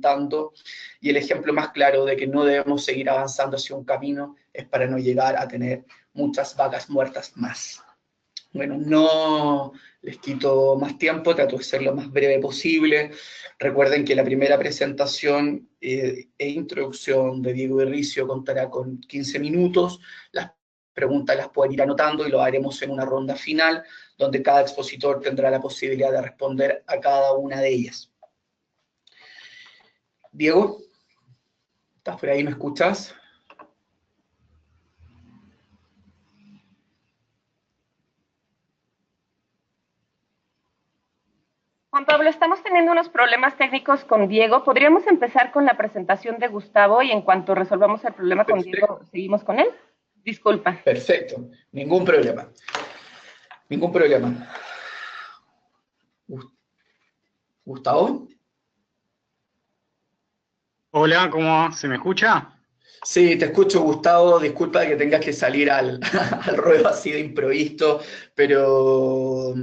avanzando, y el ejemplo más claro de que no debemos seguir avanzando hacia un camino es para no llegar a tener muchas vacas muertas más. Bueno, no les quito más tiempo, trato de ser lo más breve posible. Recuerden que la primera presentación e introducción de Diego Irricio contará con 15 minutos. Las preguntas las pueden ir anotando y lo haremos en una ronda final, donde cada expositor tendrá la posibilidad de responder a cada una de ellas. Diego, ¿estás por ahí? ¿Me escuchas? Juan Pablo, estamos teniendo unos problemas técnicos con Diego. ¿Podríamos empezar con la presentación de Gustavo y en cuanto resolvamos el problema con Diego, seguimos con él? Disculpa. Perfecto, ningún problema. Ningún problema. ¿Gustavo? Hola, ¿cómo se me escucha? Sí, te escucho, Gustavo. Disculpa que tengas que salir al ruedo así de improviso, pero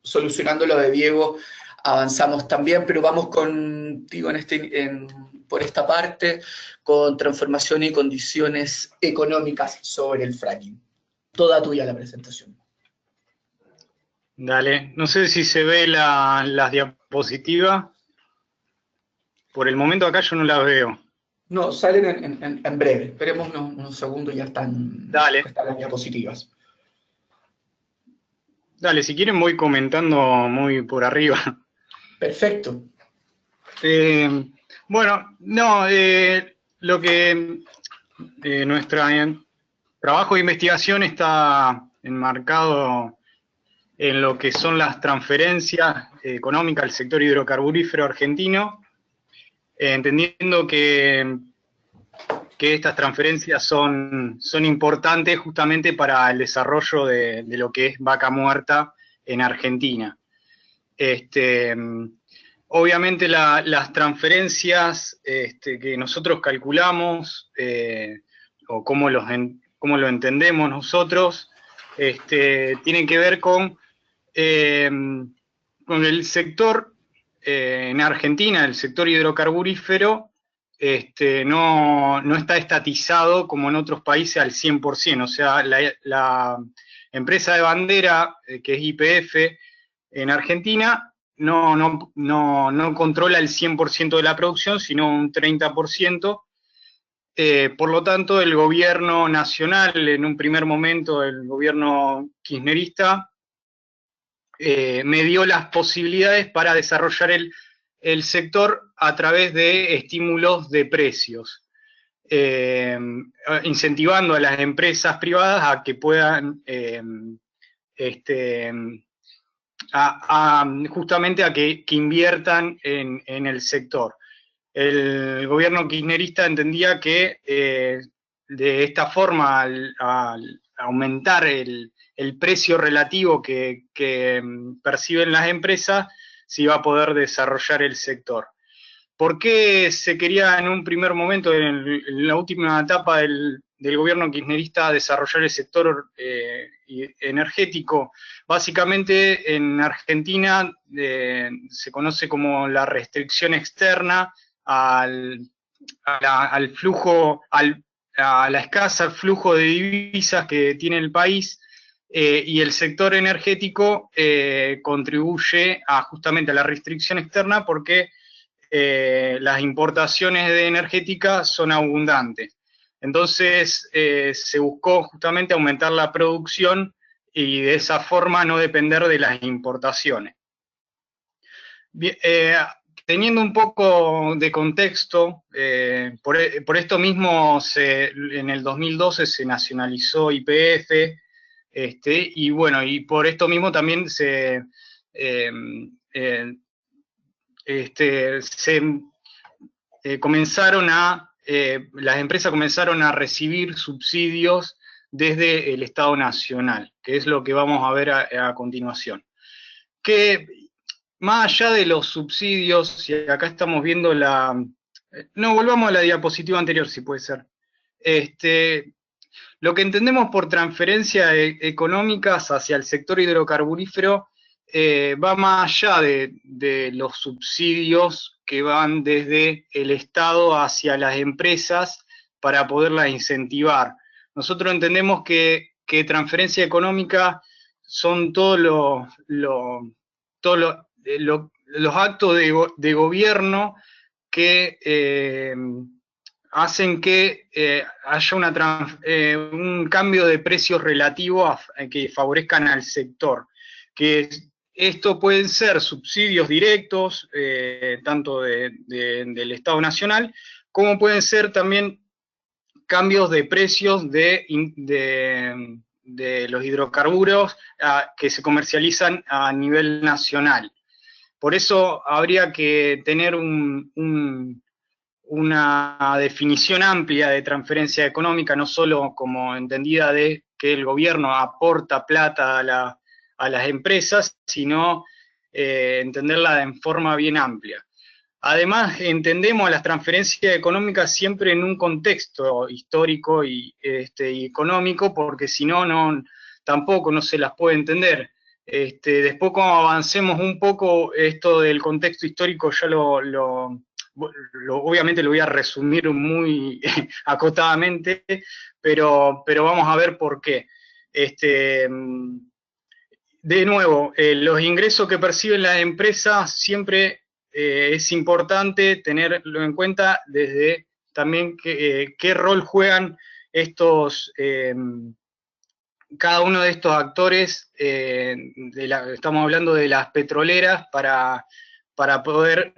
solucionando lo de Diego avanzamos también, pero vamos contigo por esta parte con transformación y condiciones económicas sobre el fracking. Toda tuya la presentación. Dale, no sé si se ve las diapositivas. Por el momento acá yo no las veo. No, salen en breve. Esperemos unos segundos y ya están las diapositivas. Dale, si quieren voy comentando muy por arriba. Perfecto. Bueno, no, lo que nuestro trabajo de investigación está enmarcado en lo que son las transferencias económicas al sector hidrocarburífero argentino, entendiendo que estas transferencias son importantes justamente para el desarrollo de lo que es vaca muerta en Argentina. Obviamente las transferencias que nosotros calculamos, o cómo lo entendemos nosotros, tienen que ver con el sector en Argentina, el sector hidrocarburífero, no está estatizado como en otros países al 100%. O sea, la empresa de bandera, que es YPF, en Argentina, no controla el 100% de la producción, sino un 30%. Por lo tanto, el gobierno nacional, en un primer momento, el gobierno kirchnerista, me dio las posibilidades para desarrollar el sector a través de estímulos de precios, incentivando a las empresas privadas a que puedan justamente a que inviertan en el sector. El gobierno kirchnerista entendía que de esta forma, al aumentar el precio relativo que perciben las empresas, se iba a poder desarrollar el sector. ¿Por qué se quería en un primer momento, en la última etapa del gobierno kirchnerista, desarrollar el sector energético? Básicamente en Argentina se conoce como la restricción externa al flujo, a la escasa flujo de divisas que tiene el país, y el sector energético contribuye justamente a la restricción externa porque las importaciones de energética son abundantes. Entonces se buscó justamente aumentar la producción y de esa forma no depender de las importaciones. Bien, teniendo un poco de contexto, por esto mismo en el 2012 se nacionalizó YPF, y bueno, y por esto mismo también las empresas comenzaron a recibir subsidios desde el Estado Nacional, que es lo que vamos a ver a continuación. Que más allá de los subsidios, y acá estamos viendo no, volvamos a la diapositiva anterior, si puede ser. Lo que entendemos por transferencias económicas hacia el sector hidrocarburífero va más allá de los subsidios que van desde el Estado hacia las empresas para poderlas incentivar. Nosotros entendemos que transferencia económica son todos los actos de gobierno que hacen que haya un cambio de precios relativo que favorezcan al sector. Que esto pueden ser subsidios directos, tanto del Estado Nacional, como pueden ser también cambios de precios de los hidrocarburos que se comercializan a nivel nacional. Por eso habría que tener una definición amplia de transferencia económica, no solo como entendida de que el gobierno aporta plata a las empresas, sino entenderla en forma bien amplia. Además, entendemos las transferencias económicas siempre en un contexto histórico y económico, porque si no, tampoco no se las puede entender. Después, cuando avancemos un poco, esto del contexto histórico ya obviamente lo voy a resumir muy acotadamente, pero vamos a ver por qué. De nuevo, los ingresos que perciben las empresas siempre es importante tenerlo en cuenta desde también qué rol juegan cada uno de estos actores, estamos hablando de las petroleras, para poder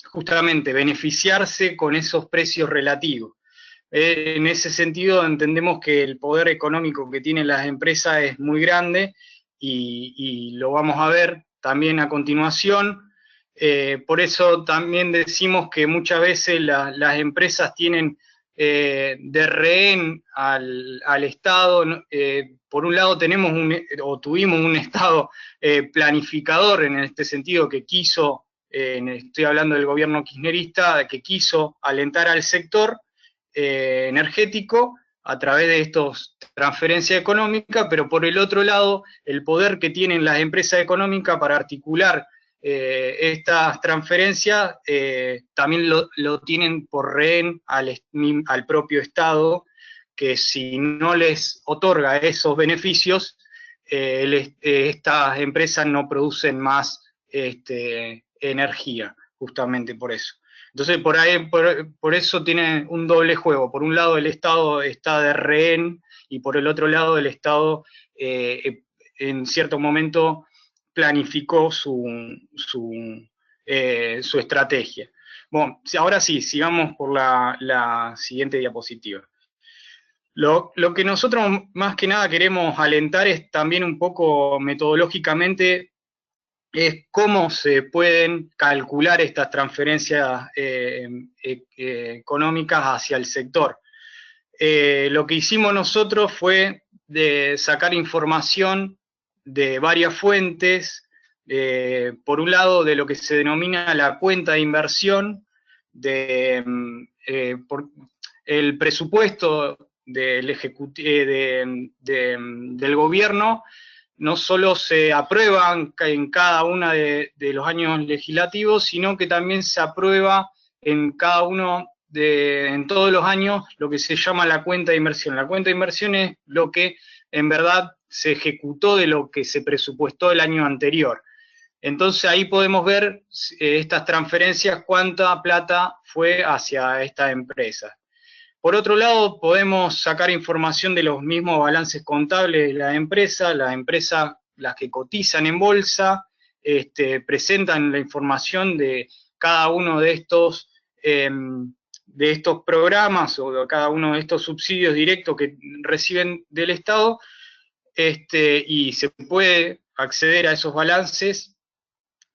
justamente beneficiarse con esos precios relativos. En ese sentido entendemos que el poder económico que tienen las empresas es muy grande y lo vamos a ver también a continuación. Por eso también decimos que muchas veces las empresas tienen de rehén al Estado. Por un lado tuvimos un Estado planificador en este sentido que quiso, estoy hablando del gobierno kirchnerista, que quiso alentar al sector energético a través de estas transferencias económicas, pero por el otro lado, el poder que tienen las empresas económicas para articular estas transferencias también lo tienen por rehén al propio Estado, que si no les otorga esos beneficios, estas empresas no producen más energía, justamente por eso. Entonces, por eso tiene un doble juego. Por un lado, el Estado está de rehén, y por el otro lado, el Estado en cierto momento planificó su estrategia. Bueno, ahora sí, sigamos por la siguiente diapositiva. Lo que nosotros más que nada queremos alentar es también un poco metodológicamente es cómo se pueden calcular estas transferencias económicas hacia el sector. Lo que hicimos nosotros fue de sacar información de varias fuentes, por un lado de lo que se denomina la cuenta de inversión, el presupuesto del gobierno, no solo se aprueban en cada uno de los años legislativos, sino que también se aprueba en todos los años lo que se llama la cuenta de inversión. La cuenta de inversión es lo que en verdad se ejecutó de lo que se presupuestó el año anterior. Entonces ahí podemos ver estas transferencias, cuánta plata fue hacia estas empresas. Por otro lado, podemos sacar información de los mismos balances contables de las empresas, las que cotizan en bolsa, presentan la información de cada uno de estos programas o de cada uno de estos subsidios directos que reciben del Estado, y se puede acceder a esos balances.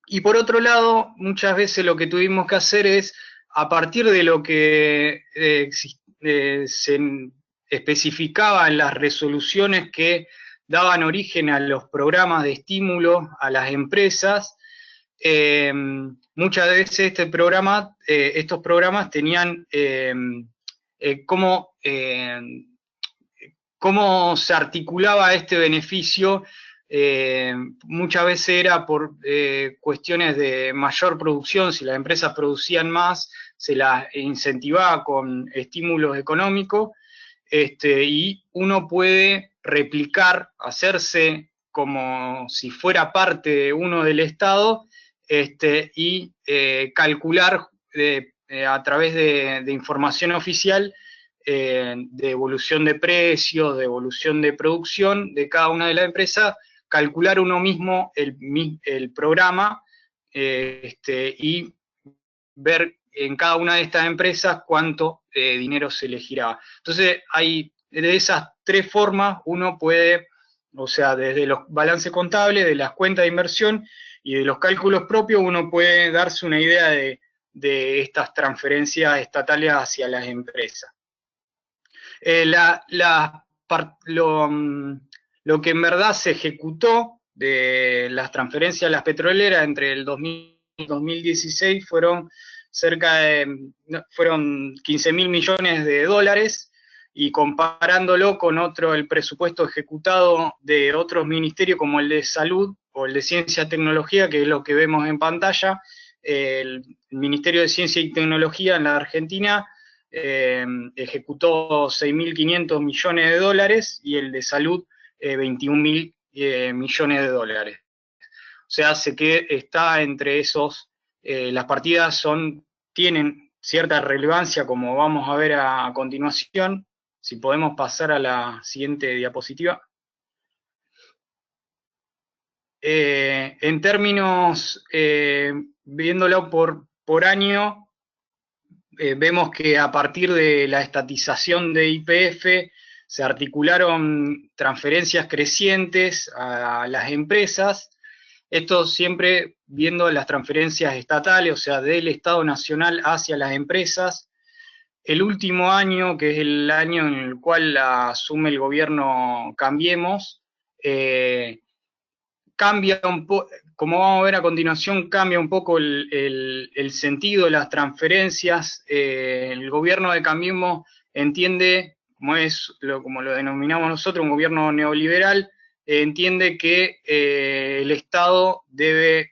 Y por otro lado, muchas veces lo que tuvimos que hacer es, a partir de lo que se especificaba en las resoluciones que daban origen a los programas de estímulo a las empresas, muchas veces estos programas tenían cómo se articulaba este beneficio muchas veces era por cuestiones de mayor producción. Si las empresas producían más, se las incentivaba con estímulos económicos, y uno puede replicar, hacerse como si fuera parte de uno del Estado, y calcular a través de información oficial, de evolución de precios, de evolución de producción de cada una de las empresas, calcular uno mismo el programa, y ver en cada una de estas empresas cuánto dinero se le giraba. Entonces, de esas tres formas uno puede, o sea, desde los balances contables, de las cuentas de inversión y de los cálculos propios, uno puede darse una idea de estas transferencias estatales hacia las empresas. Lo que en verdad se ejecutó de las transferencias a las petroleras entre el 2000 y 2016 fueron 15.000 millones de dólares, y comparándolo con el presupuesto ejecutado de otros ministerios como el de Salud o el de Ciencia y Tecnología, que es lo que vemos en pantalla, el Ministerio de Ciencia y Tecnología en la Argentina ejecutó 6.500 millones de dólares y el de Salud 21.000 millones de dólares. O sea, está entre esos, las partidas tienen cierta relevancia, como vamos a ver a continuación. Si podemos pasar a la siguiente diapositiva. En términos, viéndolo por año, vemos que a partir de la estatización de YPF se articularon transferencias crecientes a las empresas. Esto siempre viendo las transferencias estatales, o sea, del Estado Nacional hacia las empresas. El último año, que es el año en el cual asume el gobierno Cambiemos, cambia un poco, como vamos a ver a continuación, cambia un poco el sentido de las transferencias. El gobierno de Cambiemos entiende, como lo denominamos nosotros, un gobierno neoliberal, entiende que el Estado debe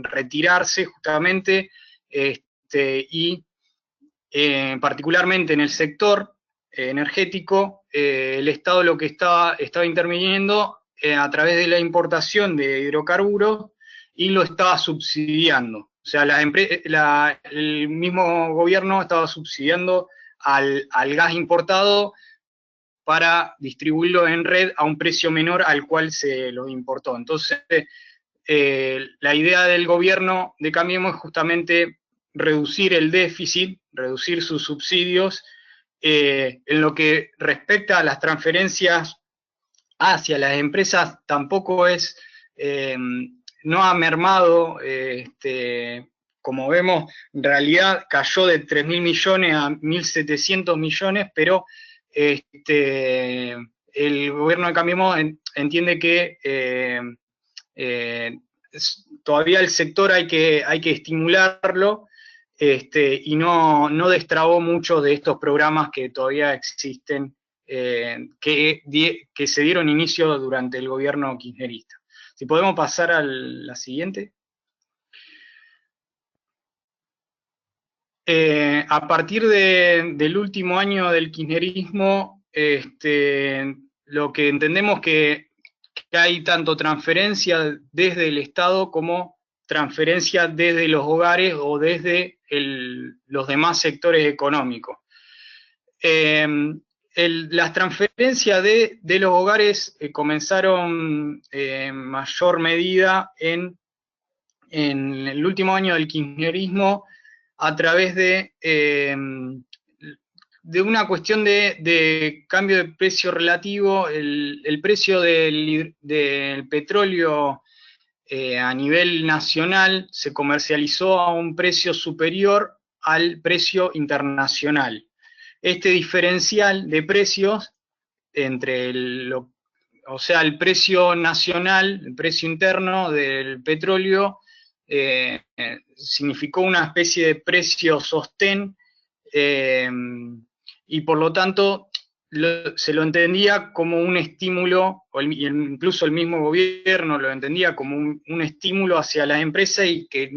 retirarse justamente, y particularmente en el sector energético, el Estado lo que estaba interviniendo a través de la importación de hidrocarburos, y lo estaba subsidiando. O sea, el mismo gobierno estaba subsidiando al gas importado para distribuirlo en red a un precio menor al cual se lo importó. Entonces, la idea del gobierno de Cambiemos es justamente reducir el déficit, reducir sus subsidios. En lo que respecta a las transferencias hacia las empresas, tampoco no ha mermado, como vemos, en realidad cayó de 3.000 millones a 1.700 millones, pero el gobierno de Cambiemos entiende que todavía el sector hay que estimularlo, y no destrabó muchos de estos programas que todavía existen, que se dieron inicio durante el gobierno kirchnerista. Si podemos pasar a la siguiente. A partir del último año del kirchnerismo, lo que entendemos que hay tanto transferencia desde el Estado como transferencia desde los hogares o desde los demás sectores económicos. Las transferencias de los hogares comenzaron en mayor medida en el último año del kirchnerismo, a través de una cuestión de cambio de precio relativo. El precio del petróleo a nivel nacional se comercializó a un precio superior al precio internacional. Este diferencial de precios entre el precio nacional, el precio interno del petróleo, significó una especie de precio sostén, y por lo tanto se lo entendía como un estímulo, incluso el mismo gobierno lo entendía como un estímulo hacia las empresas y que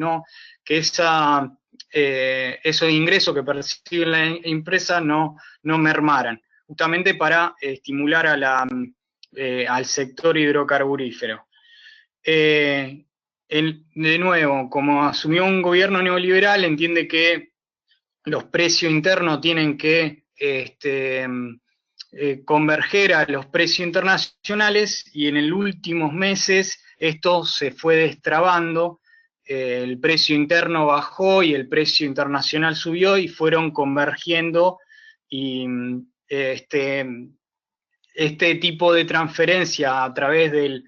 esos ingresos que percibe la empresa no mermaran, justamente para estimular al sector hidrocarburífero. De nuevo, como asumió un gobierno neoliberal, entiende que los precios internos tienen que converger a los precios internacionales, y en los últimos meses esto se fue destrabando, el precio interno bajó y el precio internacional subió y fueron convergiendo, y este tipo de transferencia a través del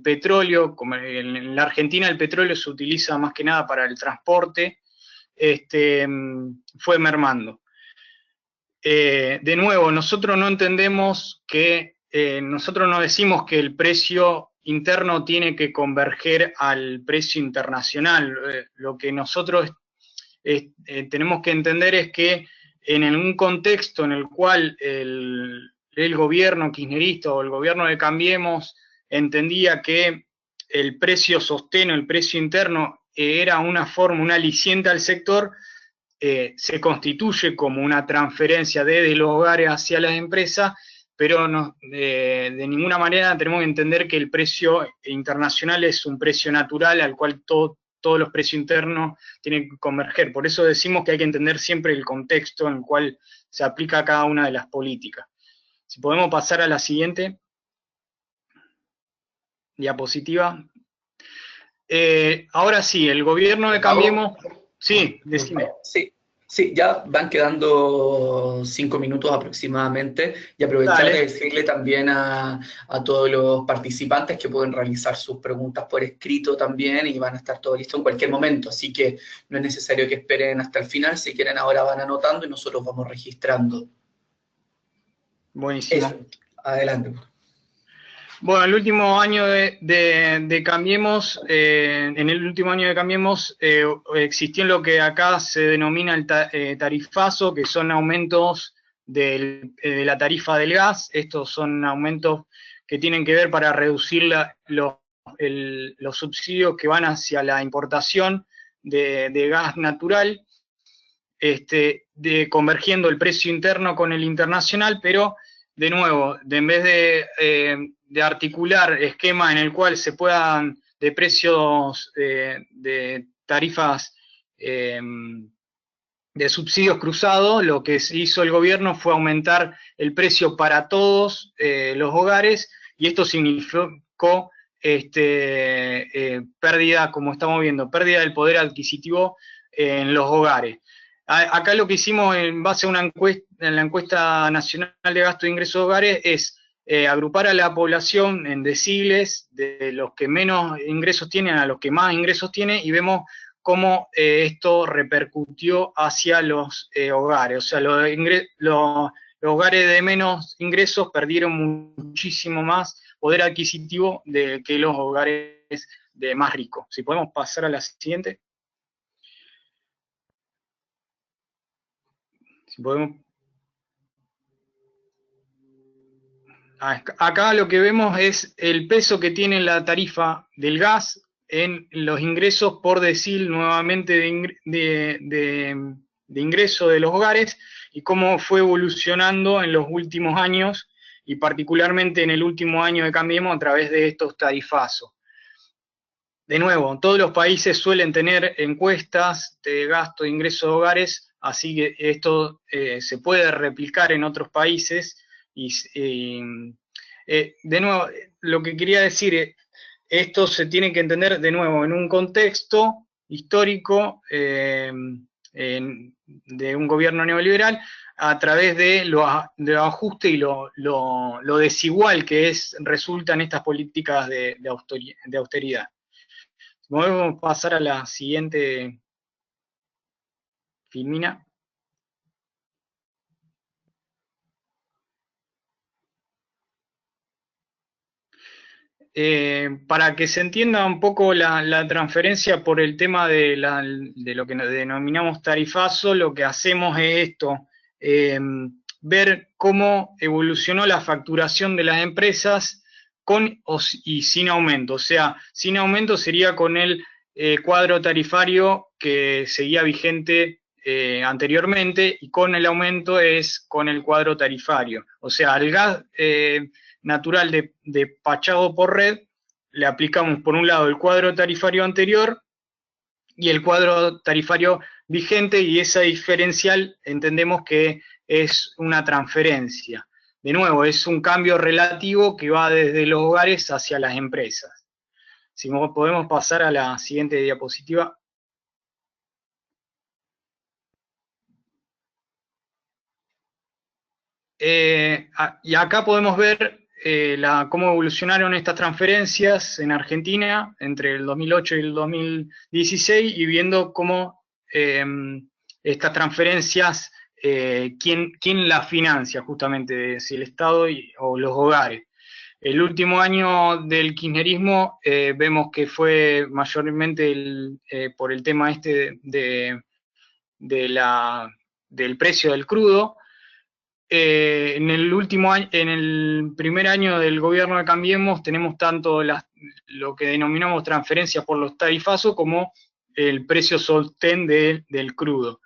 petróleo, como en la Argentina el petróleo se utiliza más que nada para el transporte, fue mermando. De nuevo, nosotros no entendemos que, nosotros no decimos que el precio interno tiene que converger al precio internacional. Lo que nosotros tenemos que entender es que en un contexto en el cual el gobierno kirchnerista o el gobierno de Cambiemos entendía que el precio sostén, el precio interno, era una forma, un aliciente al sector, se constituye como una transferencia desde los hogares hacia las empresas, pero de ninguna manera tenemos que entender que el precio internacional es un precio natural al cual todos los precios internos tienen que converger. Por eso decimos que hay que entender siempre el contexto en el cual se aplica cada una de las políticas. Si podemos pasar a la siguiente diapositiva. Ahora sí, el gobierno de Cambiemos... Sí, decime. Sí, ya van quedando 5 minutos aproximadamente, y aprovechar de decirle también a todos los participantes que pueden realizar sus preguntas por escrito también, y van a estar todo listo en cualquier momento, así que no es necesario que esperen hasta el final. Si quieren ahora van anotando y nosotros vamos registrando. Buenísimo. Eso, adelante. Bueno, el último año de Cambiemos, en el último año de Cambiemos existió lo que acá se denomina el tarifazo, que son aumentos de la tarifa del gas. Estos son aumentos que tienen que ver para reducir los subsidios que van hacia la importación de gas natural, convergiendo el precio interno con el internacional, pero de nuevo, en vez de articular esquemas en el cual se puedan, de precios de tarifas de subsidios cruzados, lo que hizo el gobierno fue aumentar el precio para todos los hogares, y esto significó pérdida, como estamos viendo, pérdida del poder adquisitivo en los hogares. Acá lo que hicimos en base a una encuesta, en la encuesta nacional de gasto de ingresos de hogares, es agrupar a la población en deciles, de los que menos ingresos tienen a los que más ingresos tienen, y vemos cómo esto repercutió hacia los hogares. O sea, los hogares de menos ingresos perdieron muchísimo más poder adquisitivo que los hogares de más ricos. Si podemos pasar a la siguiente. Si podemos. Acá lo que vemos es el peso que tiene la tarifa del gas en los ingresos por decil nuevamente de ingreso de los hogares, y cómo fue evolucionando en los últimos años, y particularmente en el último año de Cambiemos a través de estos tarifazos. De nuevo, todos los países suelen tener encuestas de gasto de ingresos de hogares, así que esto se puede replicar en otros países. De nuevo, lo que quería decir, esto se tiene que entender de nuevo en un contexto histórico de un gobierno neoliberal, a través de los ajustes y lo desigual que resultan estas políticas de austeridad. Podemos pasar a la siguiente, Filmina. Para que se entienda un poco la transferencia por el tema de lo que denominamos tarifazo, lo que hacemos es esto. ver cómo evolucionó la facturación de las empresas con y sin aumento. O sea, sin aumento sería con el cuadro tarifario que seguía vigente anteriormente, y con el aumento es con el cuadro tarifario. O sea, al gas natural despachado por red le aplicamos por un lado el cuadro tarifario anterior y el cuadro tarifario vigente, y esa diferencial entendemos que es una transferencia. De nuevo, es un cambio relativo que va desde los hogares hacia las empresas. Si podemos pasar a la siguiente diapositiva. Y acá podemos ver cómo evolucionaron estas transferencias en Argentina entre el 2008 y el 2016, y viendo cómo estas transferencias, quién las financia justamente, si el Estado o los hogares. El último año del kirchnerismo vemos que fue mayormente por el tema del precio del crudo. En el primer año del gobierno de Cambiemos tenemos tanto lo que denominamos transferencias por los tarifazos como el precio sostén del crudo.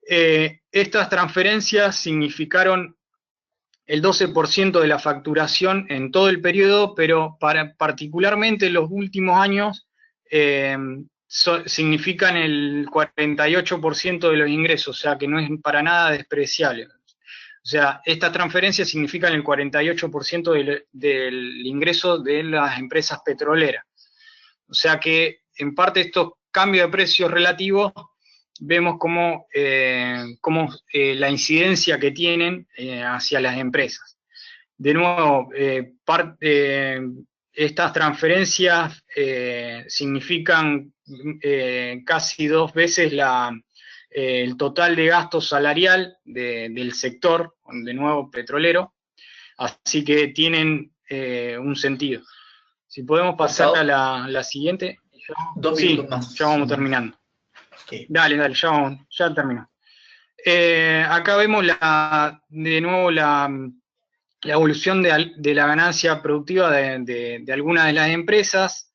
Estas transferencias significaron el 12% de la facturación en todo el periodo, pero particularmente en los últimos años significan el 48% de los ingresos, o sea que no es para nada despreciable. O sea, estas transferencias significan el 48% del ingreso de las empresas petroleras. O sea que, en parte, estos cambios de precios relativos, vemos cómo la incidencia que tienen hacia las empresas. De nuevo, estas transferencias significan casi 2 veces el total de gasto salarial del sector, de nuevo petrolero, así que tienen un sentido. Si podemos pasar a la siguiente. 2 minutos más. Ya vamos terminando. Okay. Dale, ya termino. Acá vemos de nuevo la evolución de la ganancia productiva de algunas de las empresas.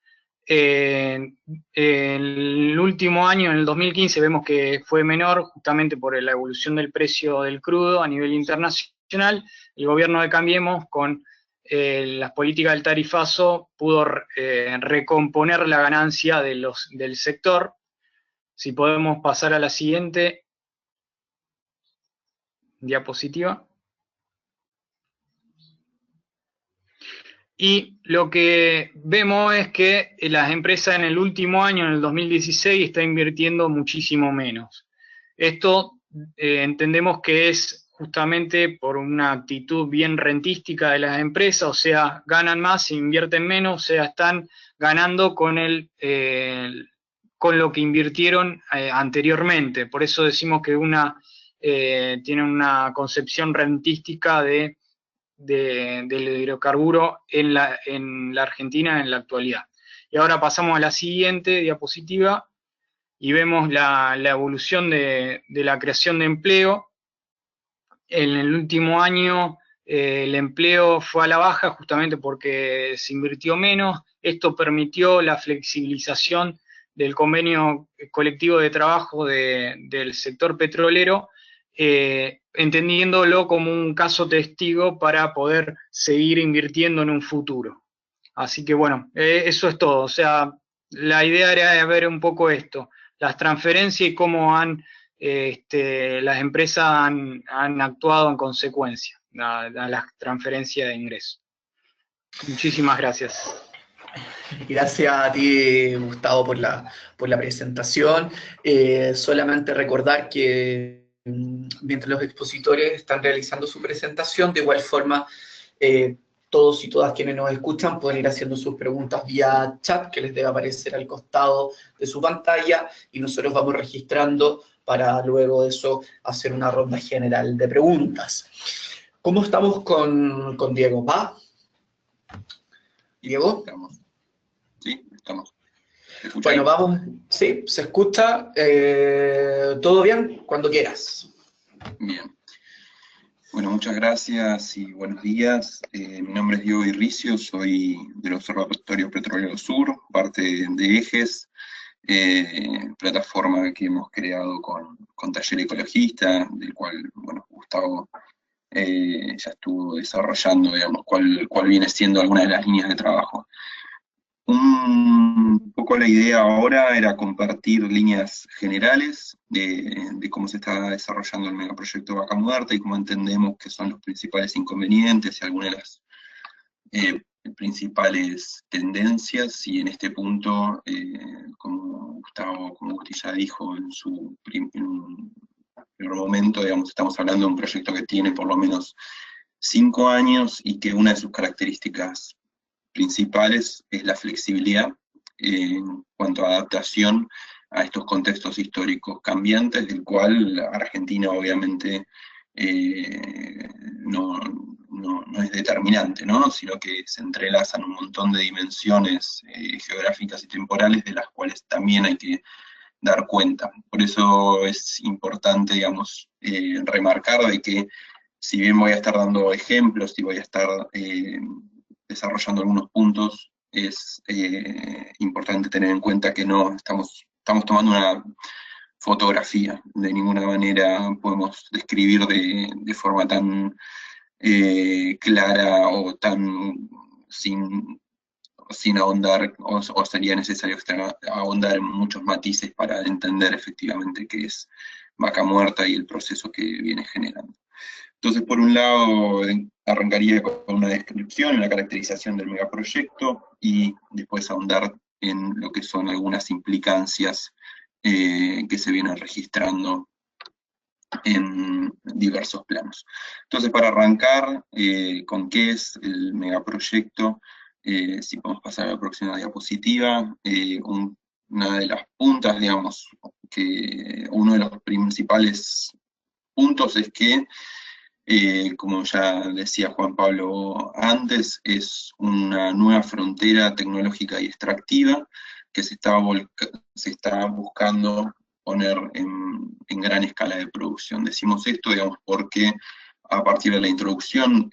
En el último año, en el 2015, vemos que fue menor justamente por la evolución del precio del crudo a nivel internacional. El gobierno de Cambiemos, con las políticas del tarifazo, pudo recomponer la ganancia del sector. Si podemos pasar a la siguiente diapositiva. Y lo que vemos es que las empresas en el último año, en el 2016, están invirtiendo muchísimo menos. Esto entendemos que es justamente por una actitud bien rentística de las empresas, o sea, ganan más, invierten menos, o sea, están ganando con lo que invirtieron anteriormente. Por eso decimos que tiene una concepción rentística del hidrocarburo en la Argentina en la actualidad. Y ahora pasamos a la siguiente diapositiva y vemos la evolución de la creación de empleo. En el último año el empleo fue a la baja justamente porque se invirtió menos. Esto permitió la flexibilización del convenio colectivo de trabajo del sector petrolero, entendiéndolo como un caso testigo para poder seguir invirtiendo en un futuro. Así que bueno, eso es todo. O sea, la idea era ver un poco esto, las transferencias y cómo las empresas han actuado en consecuencia a las transferencias de ingresos. Muchísimas gracias. Gracias a ti, Gustavo, por la presentación. Solamente recordar que mientras los expositores están realizando su presentación, de igual forma, todos y todas quienes nos escuchan pueden ir haciendo sus preguntas vía chat, que les debe aparecer al costado de su pantalla, y nosotros vamos registrando para luego de eso hacer una ronda general de preguntas. ¿Cómo estamos con Diego? ¿Va? ¿Diego? Sí, estamos. Bueno, vamos. Sí, se escucha. ¿Todo bien? Cuando quieras. Bien. Bueno, muchas gracias y buenos días. Mi nombre es Diego Irricio, soy del Observatorio Petrolero Sur, parte de EGES, plataforma que hemos creado con Taller Ecologista, del cual, bueno, Gustavo ya estuvo desarrollando, digamos, cuál viene siendo alguna de las líneas de trabajo. Un poco la idea ahora era compartir líneas generales de cómo se está desarrollando el megaproyecto Vaca Muerta y cómo entendemos que son los principales inconvenientes y algunas de las principales tendencias, y en este punto, como Gusti ya dijo en un primer momento, digamos, estamos hablando de un proyecto que tiene por lo menos 5 años y que una de sus características principales es la flexibilidad en cuanto a adaptación a estos contextos históricos cambiantes, del cual Argentina obviamente no es determinante, ¿no? Sino que se entrelazan un montón de dimensiones geográficas y temporales de las cuales también hay que dar cuenta. Por eso es importante, digamos, remarcar de que si bien voy a estar dando ejemplos y voy a estar desarrollando algunos puntos, es importante tener en cuenta que no estamos tomando una fotografía. De ninguna manera podemos describir de forma tan clara o tan sin ahondar, o sería necesario ahondar en muchos matices para entender efectivamente qué es Vaca Muerta y el proceso que viene generando. Entonces, por un lado, arrancaría con una descripción, una caracterización del megaproyecto, y después ahondar en lo que son algunas implicancias que se vienen registrando en diversos planos. Entonces, para arrancar con qué es el megaproyecto, si podemos pasar a la próxima diapositiva, una de las puntas, digamos, que uno de los principales puntos es que, como ya decía Juan Pablo antes, es una nueva frontera tecnológica y extractiva que se está buscando poner en gran escala de producción. Decimos esto, digamos, porque a partir de la introducción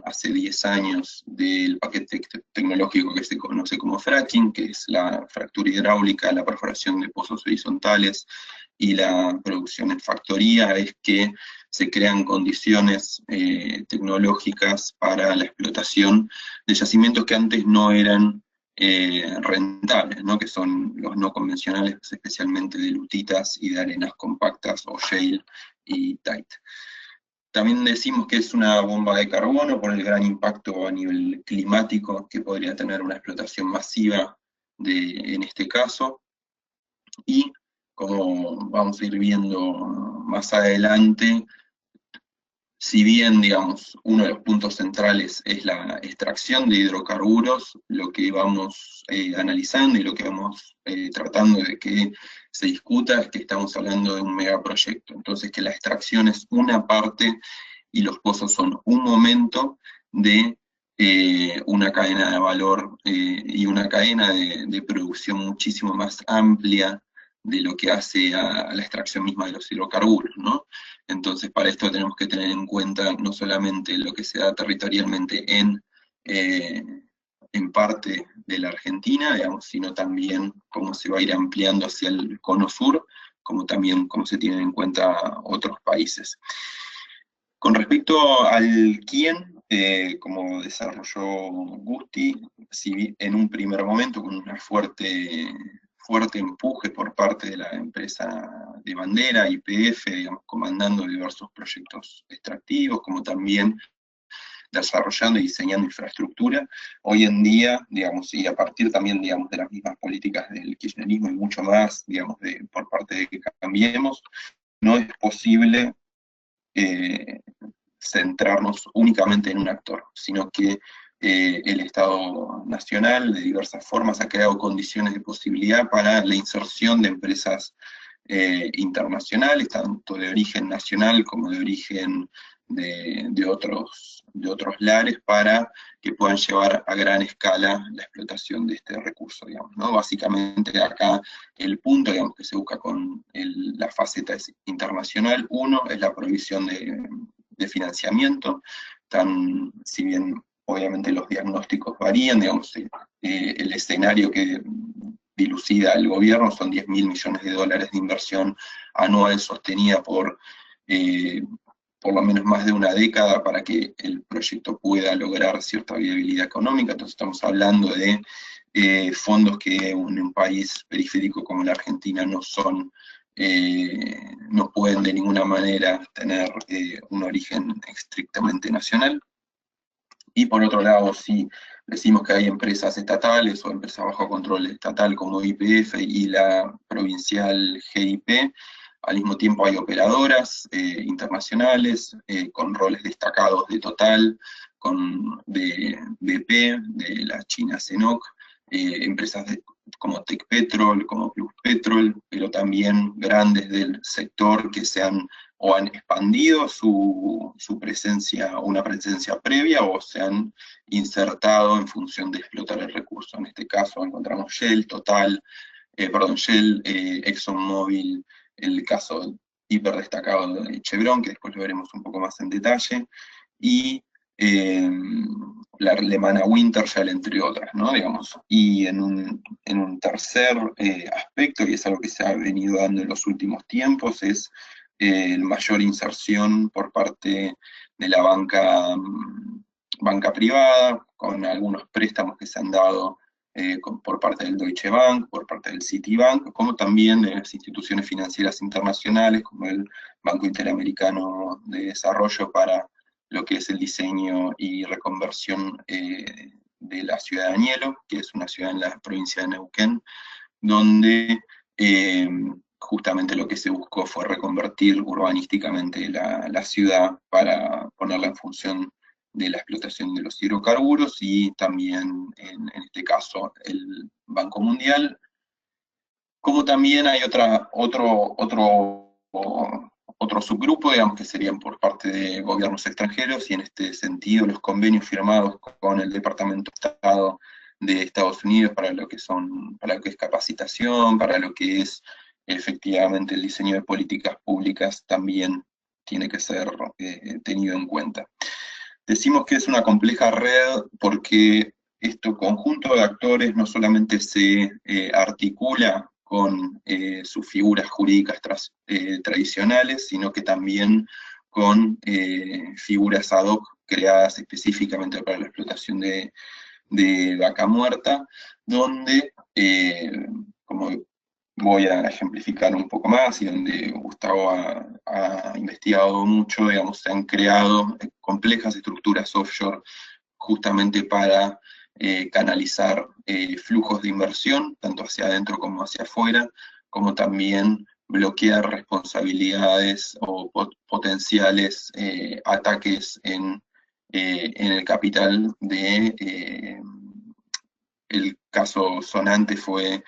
hace 10 años del paquete tecnológico que se conoce como fracking, que es la fractura hidráulica, la perforación de pozos horizontales y la producción en factoría, es que se crean condiciones tecnológicas para la explotación de yacimientos que antes no eran rentables, ¿no? Que son los no convencionales, especialmente de lutitas y de arenas compactas, o shale y tight. También decimos que es una bomba de carbono por el gran impacto a nivel climático que podría tener una explotación masiva en este caso, y como vamos a ir viendo más adelante, si bien, digamos, uno de los puntos centrales es la extracción de hidrocarburos, lo que vamos analizando y lo que vamos tratando de que se discuta es que estamos hablando de un megaproyecto. Entonces, que la extracción es una parte y los pozos son un momento de una cadena de valor y una cadena de producción muchísimo más amplia de lo que hace a la extracción misma de los hidrocarburos, ¿no? Entonces, para esto tenemos que tener en cuenta no solamente lo que se da territorialmente en parte de la Argentina, digamos, sino también cómo se va a ir ampliando hacia el cono sur, como también cómo se tienen en cuenta otros países. Con respecto al quién, como desarrolló Gusti, si en un primer momento con una fuerte empuje por parte de la empresa de bandera, YPF, digamos, comandando diversos proyectos extractivos, como también desarrollando y diseñando infraestructura. Hoy en día, digamos, y a partir también, digamos, de las mismas políticas del kirchnerismo y mucho más, digamos, por parte de que Cambiemos, no es posible centrarnos únicamente en un actor, sino que el Estado Nacional de diversas formas ha creado condiciones de posibilidad para la inserción de empresas internacionales, tanto de origen nacional como de origen de otros lares, para que puedan llevar a gran escala la explotación de este recurso, digamos, ¿no? Básicamente acá el punto, digamos, que se busca con la faceta internacional, uno, es la provisión de financiamiento. Si bien obviamente los diagnósticos varían, digamos, el escenario que dilucida el gobierno son 10.000 millones de dólares de inversión anual sostenida por lo menos más de una década para que el proyecto pueda lograr cierta viabilidad económica. Entonces estamos hablando de fondos que en un país periférico como la Argentina no pueden de ninguna manera tener un origen estrictamente nacional. Y por otro lado, sí, decimos que hay empresas estatales o empresas bajo control estatal como YPF y la provincial GIP. Al mismo tiempo hay operadoras internacionales con roles destacados de Total, de BP, de la China CNOOC, empresas como Tecpetrol, como Pluspetrol, pero también grandes del sector que han expandido su presencia, una presencia previa, o se han insertado en función de explotar el recurso. En este caso encontramos Shell, Shell, ExxonMobil, el caso hiper destacado de Chevron, que después lo veremos un poco más en detalle, y la alemana Wintershall, entre otras, ¿no? Digamos. Y en un tercer aspecto, y es algo que se ha venido dando en los últimos tiempos, es mayor inserción por parte de la banca privada, con algunos préstamos que se han dado por parte del Deutsche Bank, por parte del Citibank, como también de las instituciones financieras internacionales, como el Banco Interamericano de Desarrollo, para lo que es el diseño y reconversión de la ciudad de Añelo, que es una ciudad en la provincia de Neuquén, donde justamente lo que se buscó fue reconvertir urbanísticamente la ciudad para ponerla en función de la explotación de los hidrocarburos, y también en este caso el Banco Mundial, como también hay otro subgrupo, digamos, que serían por parte de gobiernos extranjeros, y en este sentido los convenios firmados con el Departamento de Estado de Estados Unidos para lo que es capacitación, para lo que es efectivamente el diseño de políticas públicas, también tiene que ser tenido en cuenta. Decimos que es una compleja red porque este conjunto de actores no solamente se articula con sus figuras jurídicas tradicionales, sino que también con figuras ad hoc creadas específicamente para la explotación de vaca muerta, donde, como voy a ejemplificar un poco más, y donde Gustavo ha investigado mucho, digamos, se han creado complejas estructuras offshore justamente para canalizar flujos de inversión, tanto hacia adentro como hacia afuera, como también bloquear responsabilidades o potenciales ataques en el capital el caso sonante fue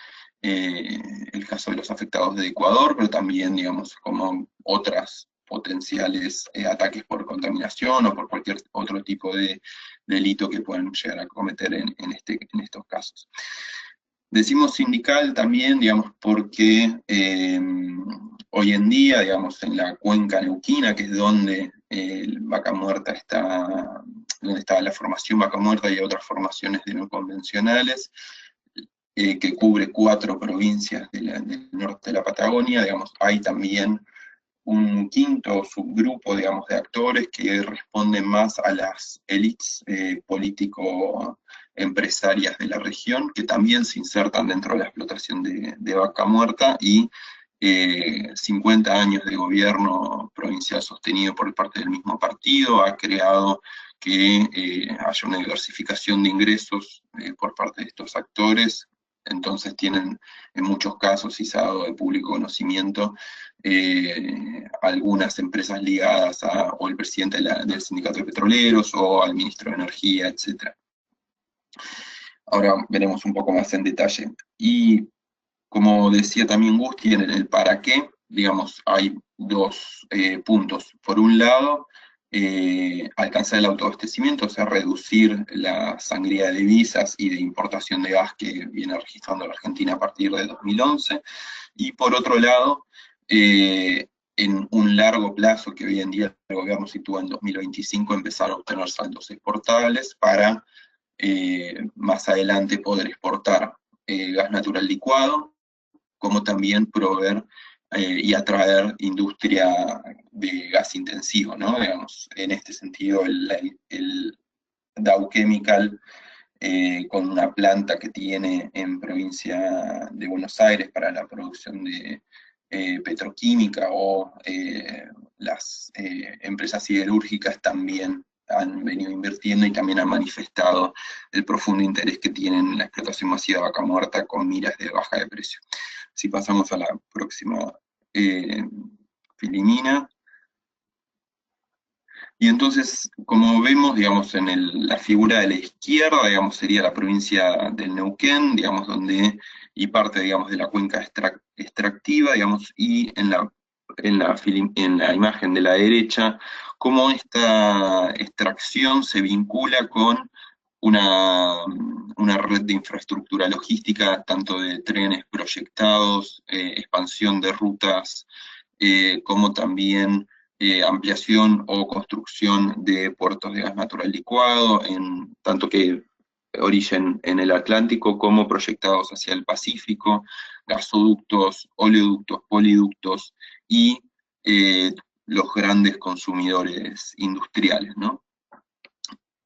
el caso de los afectados de Ecuador, pero también, digamos, como otras potenciales ataques por contaminación o por cualquier otro tipo de delito que puedan llegar a cometer en estos casos. Decimos sindical también, digamos, porque hoy en día, digamos, en la cuenca neuquina, que es donde Vaca Muerta donde está la formación Vaca Muerta y otras formaciones de no convencionales, que cubre 4 provincias del norte de la Patagonia, digamos, hay también un quinto subgrupo, digamos, de actores que responden más a las élites político-empresarias de la región, que también se insertan dentro de la explotación de vaca muerta, y 50 años de gobierno provincial sostenido por parte del mismo partido ha creado que haya una diversificación de ingresos por parte de estos actores. Entonces tienen en muchos casos, y se ha dado de público conocimiento, algunas empresas ligadas o el presidente del sindicato de petroleros, o al ministro de Energía, etc. Ahora veremos un poco más en detalle. Y como decía también Gusti, en el para qué, digamos, hay 2 puntos. Por un lado, alcanzar el autoabastecimiento, o sea, reducir la sangría de divisas y de importación de gas que viene registrando la Argentina a partir de 2011, y por otro lado, en un largo plazo, que hoy en día el gobierno sitúa en 2025, empezar a obtener saldos exportables para más adelante poder exportar gas natural licuado, como también proveer y atraer industria de gas intensivo, ¿no? Digamos, en este sentido, el Dow Chemical, con una planta que tiene en provincia de Buenos Aires para la producción de petroquímica, o las empresas siderúrgicas también han venido invirtiendo y también han manifestado el profundo interés que tienen en la explotación masiva de vaca muerta con miras de baja de precio. Si pasamos a la próxima filimina. Y entonces, como vemos, digamos, en la figura de la izquierda, digamos, sería la provincia del Neuquén, digamos, y parte, digamos, de la cuenca extractiva, digamos, y en la imagen de la derecha, cómo esta extracción se vincula con una red de infraestructura logística, tanto de trenes proyectados, expansión de rutas, como también ampliación o construcción de puertos de gas natural licuado, tanto que origen en el Atlántico como proyectados hacia el Pacífico, gasoductos, oleoductos, poliductos y los grandes consumidores industriales, ¿no?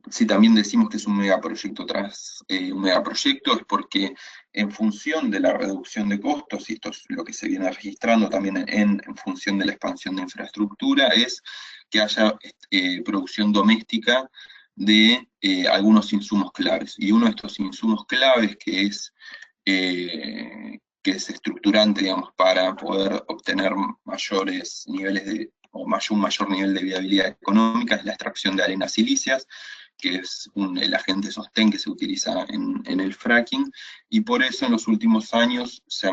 Si también decimos que es un megaproyecto tras un megaproyecto, es porque en función de la reducción de costos, y esto es lo que se viene registrando también en función de la expansión de infraestructura, es que haya producción doméstica de algunos insumos claves. Y uno de estos insumos claves que es estructurante, digamos, para poder obtener mayores niveles un mayor nivel de viabilidad económica, es la extracción de arenas silíceas, que es el agente sostén que se utiliza en el fracking, y por eso en los últimos años se ha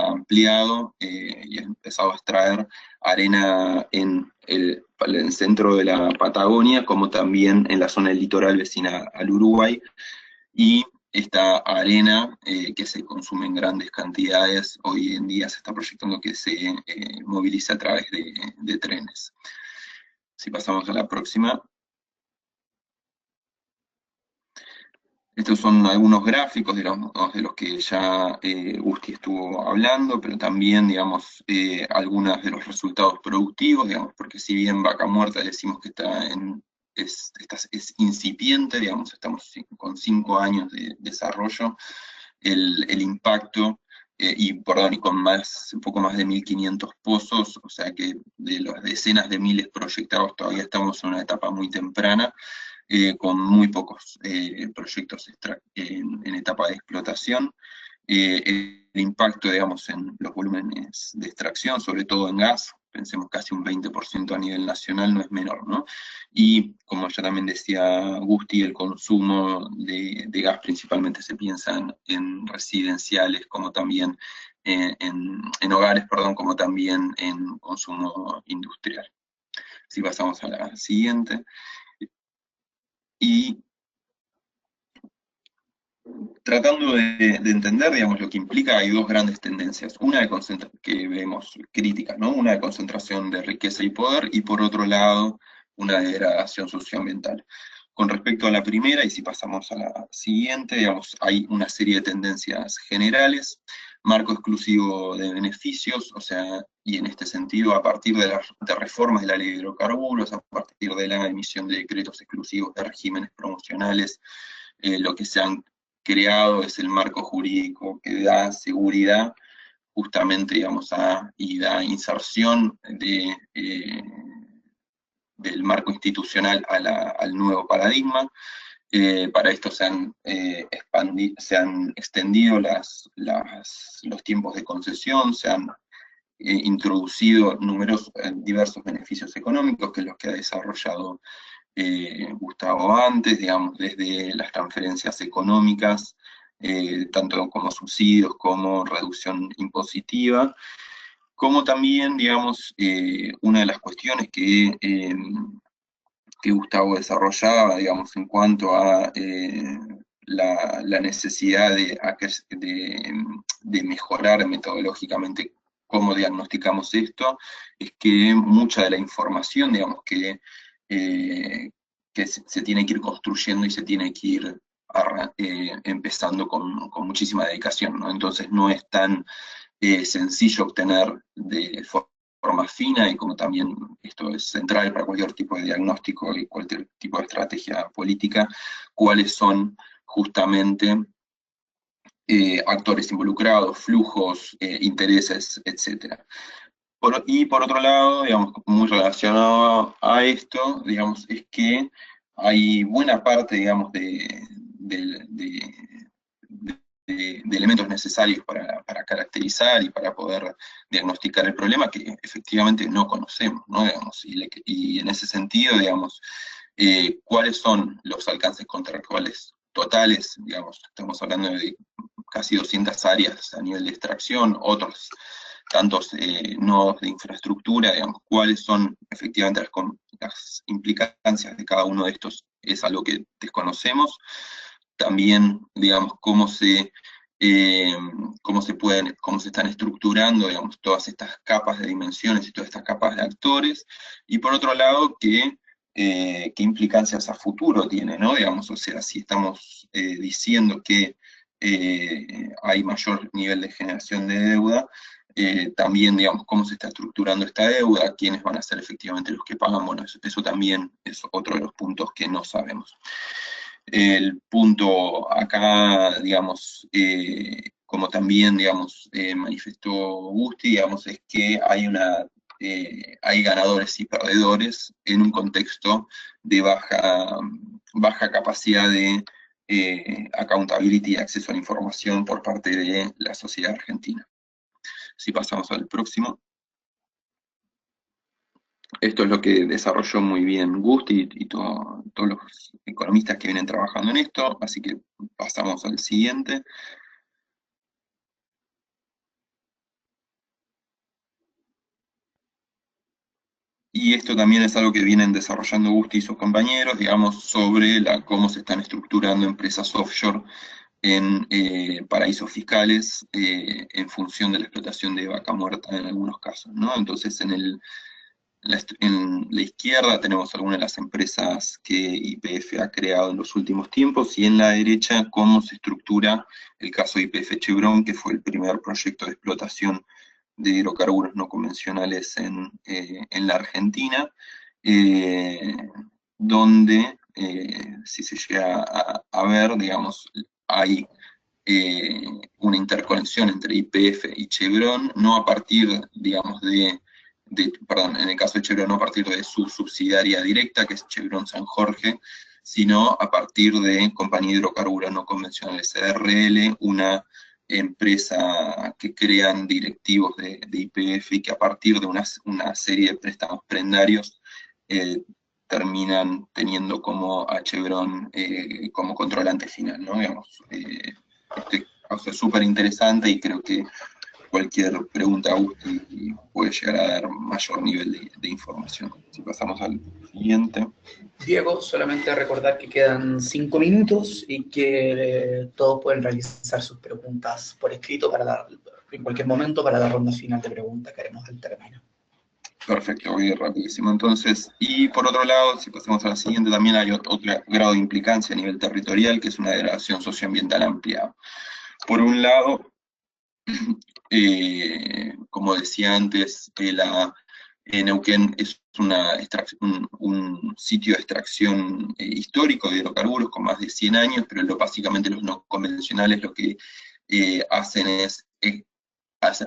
ampliado y ha empezado a extraer arena en el centro de la Patagonia, como también en la zona del litoral vecina al Uruguay, y esta arena que se consume en grandes cantidades, hoy en día se está proyectando que se movilice a través de trenes. Si pasamos a la próxima. Estos son algunos gráficos de los que ya Gusti estuvo hablando, pero también, digamos, algunos de los resultados productivos, digamos, porque si bien Vaca Muerta decimos que es incipiente, digamos, estamos con 5 años de desarrollo, el impacto, y con un poco más de 1.500 pozos, o sea que de las decenas de miles proyectados todavía estamos en una etapa muy temprana, con muy pocos proyectos en etapa de explotación. El impacto, digamos, en los volúmenes de extracción, sobre todo en gas, pensemos casi un 20% a nivel nacional, no es menor, ¿no? Y como ya también decía Gusti, el consumo de gas principalmente se piensa en residenciales, como también en hogares, perdón, como también en consumo industrial. Si pasamos a la siguiente. Y tratando de entender, digamos, lo que implica, hay dos grandes tendencias. Una que vemos críticas, ¿no? Una de concentración de riqueza y poder, y por otro lado, una degradación socioambiental. Con respecto a la primera, y si pasamos a la siguiente, digamos, hay una serie de tendencias generales, marco exclusivo de beneficios, o sea, y en este sentido, a partir de reformas de la ley de hidrocarburos, a partir de la emisión de decretos exclusivos de regímenes promocionales, lo que se han creado es el marco jurídico que da seguridad justamente, digamos, y da inserción del marco institucional al nuevo paradigma. Para esto se han extendido los tiempos de concesión, se han introducido diversos beneficios económicos, que es lo que ha desarrollado Gustavo antes, digamos, desde las transferencias económicas, tanto como subsidios como reducción impositiva, como también, digamos, una de las cuestiones que Gustavo desarrollaba, digamos, en cuanto a la necesidad de mejorar metodológicamente cómo diagnosticamos esto, es que mucha de la información, digamos, que se tiene que ir construyendo y se tiene que ir empezando con muchísima dedicación, ¿no? Entonces no es tan sencillo obtener de forma fina, y como también esto es central para cualquier tipo de diagnóstico y cualquier tipo de estrategia política, cuáles son justamente actores involucrados, flujos, intereses, etc. Y por otro lado, digamos, muy relacionado a esto, digamos, es que hay buena parte, digamos, de elementos necesarios para caracterizar y para poder diagnosticar el problema que efectivamente no conocemos, ¿no? Digamos, y en ese sentido, digamos, cuáles son los alcances contractuales totales, digamos, estamos hablando de casi 200 áreas a nivel de extracción, otros tantos nodos de infraestructura, digamos, cuáles son efectivamente las implicancias de cada uno de estos, es algo que desconocemos. También, digamos, cómo se están estructurando, digamos, todas estas capas de dimensiones y todas estas capas de actores, y por otro lado, qué implicancias a futuro tiene, ¿no? Digamos, o sea, si estamos diciendo que hay mayor nivel de generación de deuda, también, digamos, cómo se está estructurando esta deuda, quiénes van a ser efectivamente los que pagan, bueno, eso también es otro de los puntos que no sabemos. El punto acá, digamos, como también, digamos, manifestó Gusti, digamos, es que hay ganadores y perdedores en un contexto de baja capacidad de accountability y acceso a la información por parte de la sociedad argentina. Si pasamos al próximo. Esto es lo que desarrolló muy bien Gusti y todos los economistas que vienen trabajando en esto, así que pasamos al siguiente. Y esto también es algo que vienen desarrollando Gusti y sus compañeros, digamos, sobre cómo se están estructurando empresas offshore en paraísos fiscales en función de la explotación de vaca muerta en algunos casos, ¿no? Entonces, en la izquierda tenemos algunas de las empresas que YPF ha creado en los últimos tiempos, y en la derecha cómo se estructura el caso de YPF Chevron, que fue el primer proyecto de explotación de hidrocarburos no convencionales en la Argentina, donde, si se llega a ver, digamos, hay una interconexión entre YPF y Chevron, no a partir, digamos, perdón, en el caso de Chevron, no a partir de su subsidiaria directa, que es Chevron San Jorge, sino a partir de Compañía de Hidrocarburos No Convencionales, CRL, una empresa que crean directivos de YPF y que a partir de una serie de préstamos prendarios terminan teniendo como a Chevron como controlante final, ¿no? Digamos, este caso es súper interesante y creo que cualquier pregunta útil puede llegar a dar mayor nivel de información. Si pasamos al siguiente. Diego, solamente recordar que quedan 5 minutos y que todos pueden realizar sus preguntas por escrito en cualquier momento para la ronda final de preguntas que haremos al término. Perfecto, voy rapidísimo entonces. Y por otro lado, si pasamos a la siguiente, también hay otro grado de implicancia a nivel territorial, que es una degradación socioambiental ampliada. Por un lado, como decía antes, Neuquén es un sitio de extracción histórico de hidrocarburos con más de 100 años, pero básicamente los no convencionales lo que hacen es,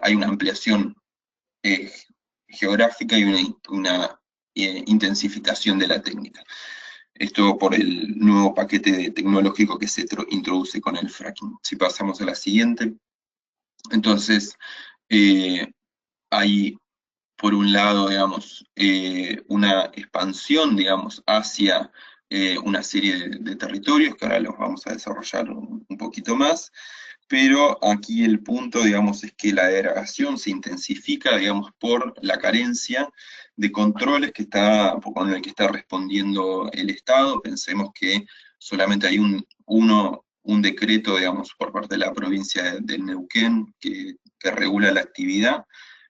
hay una ampliación geográfica y una intensificación de la técnica. Esto por el nuevo paquete tecnológico que se introduce con el fracking. Si pasamos a la siguiente. Entonces, hay, por un lado, digamos, una expansión, digamos, hacia una serie de territorios, que ahora los vamos a desarrollar un poquito más, pero aquí el punto, digamos, es que la degradación se intensifica, digamos, por la carencia de controles con el que está respondiendo el Estado. Pensemos que solamente hay un decreto, digamos, por parte de la provincia de Neuquén que regula la actividad,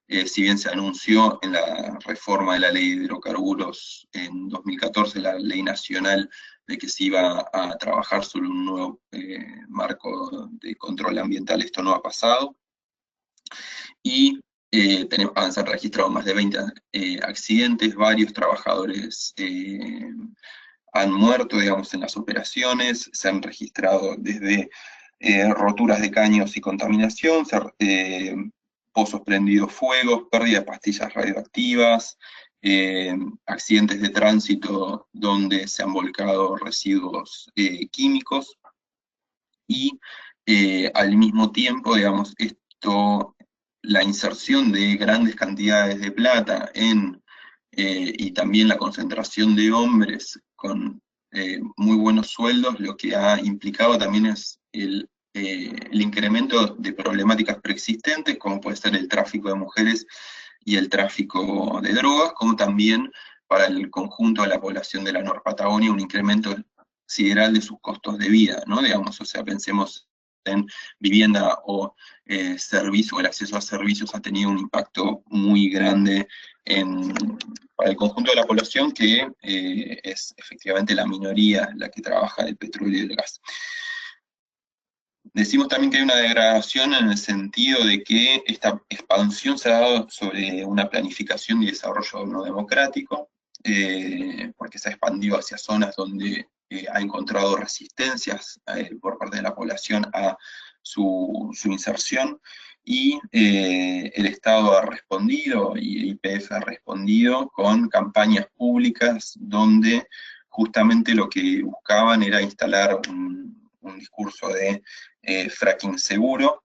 si bien se anunció en la reforma de la ley de hidrocarburos en 2014, la ley nacional, de que se iba a trabajar sobre un nuevo marco de control ambiental, esto no ha pasado. Y se han registrado más de 20 accidentes, varios trabajadores han muerto, digamos, en las operaciones, se han registrado desde roturas de caños y contaminación, pozos prendidos fuegos, pérdida de pastillas radioactivas, accidentes de tránsito donde se han volcado residuos químicos, y al mismo tiempo, digamos, la inserción de grandes cantidades de plata y también la concentración de hombres con muy buenos sueldos, lo que ha implicado también es el incremento de problemáticas preexistentes, como puede ser el tráfico de mujeres y el tráfico de drogas, como también para el conjunto de la población de la Norpatagonia, un incremento sideral de sus costos de vida, ¿no? Digamos, o sea, pensemos en vivienda o servicio, o el acceso a servicios ha tenido un impacto muy grande para el conjunto de la población, que es efectivamente la minoría la que trabaja el petróleo y el gas. Decimos también que hay una degradación en el sentido de que esta expansión se ha dado sobre una planificación y desarrollo no democrático, porque se ha expandido hacia zonas donde ha encontrado resistencias por parte de la población a su inserción, y el Estado ha respondido, y el YPF ha respondido con campañas públicas donde justamente lo que buscaban era instalar un discurso de fracking seguro,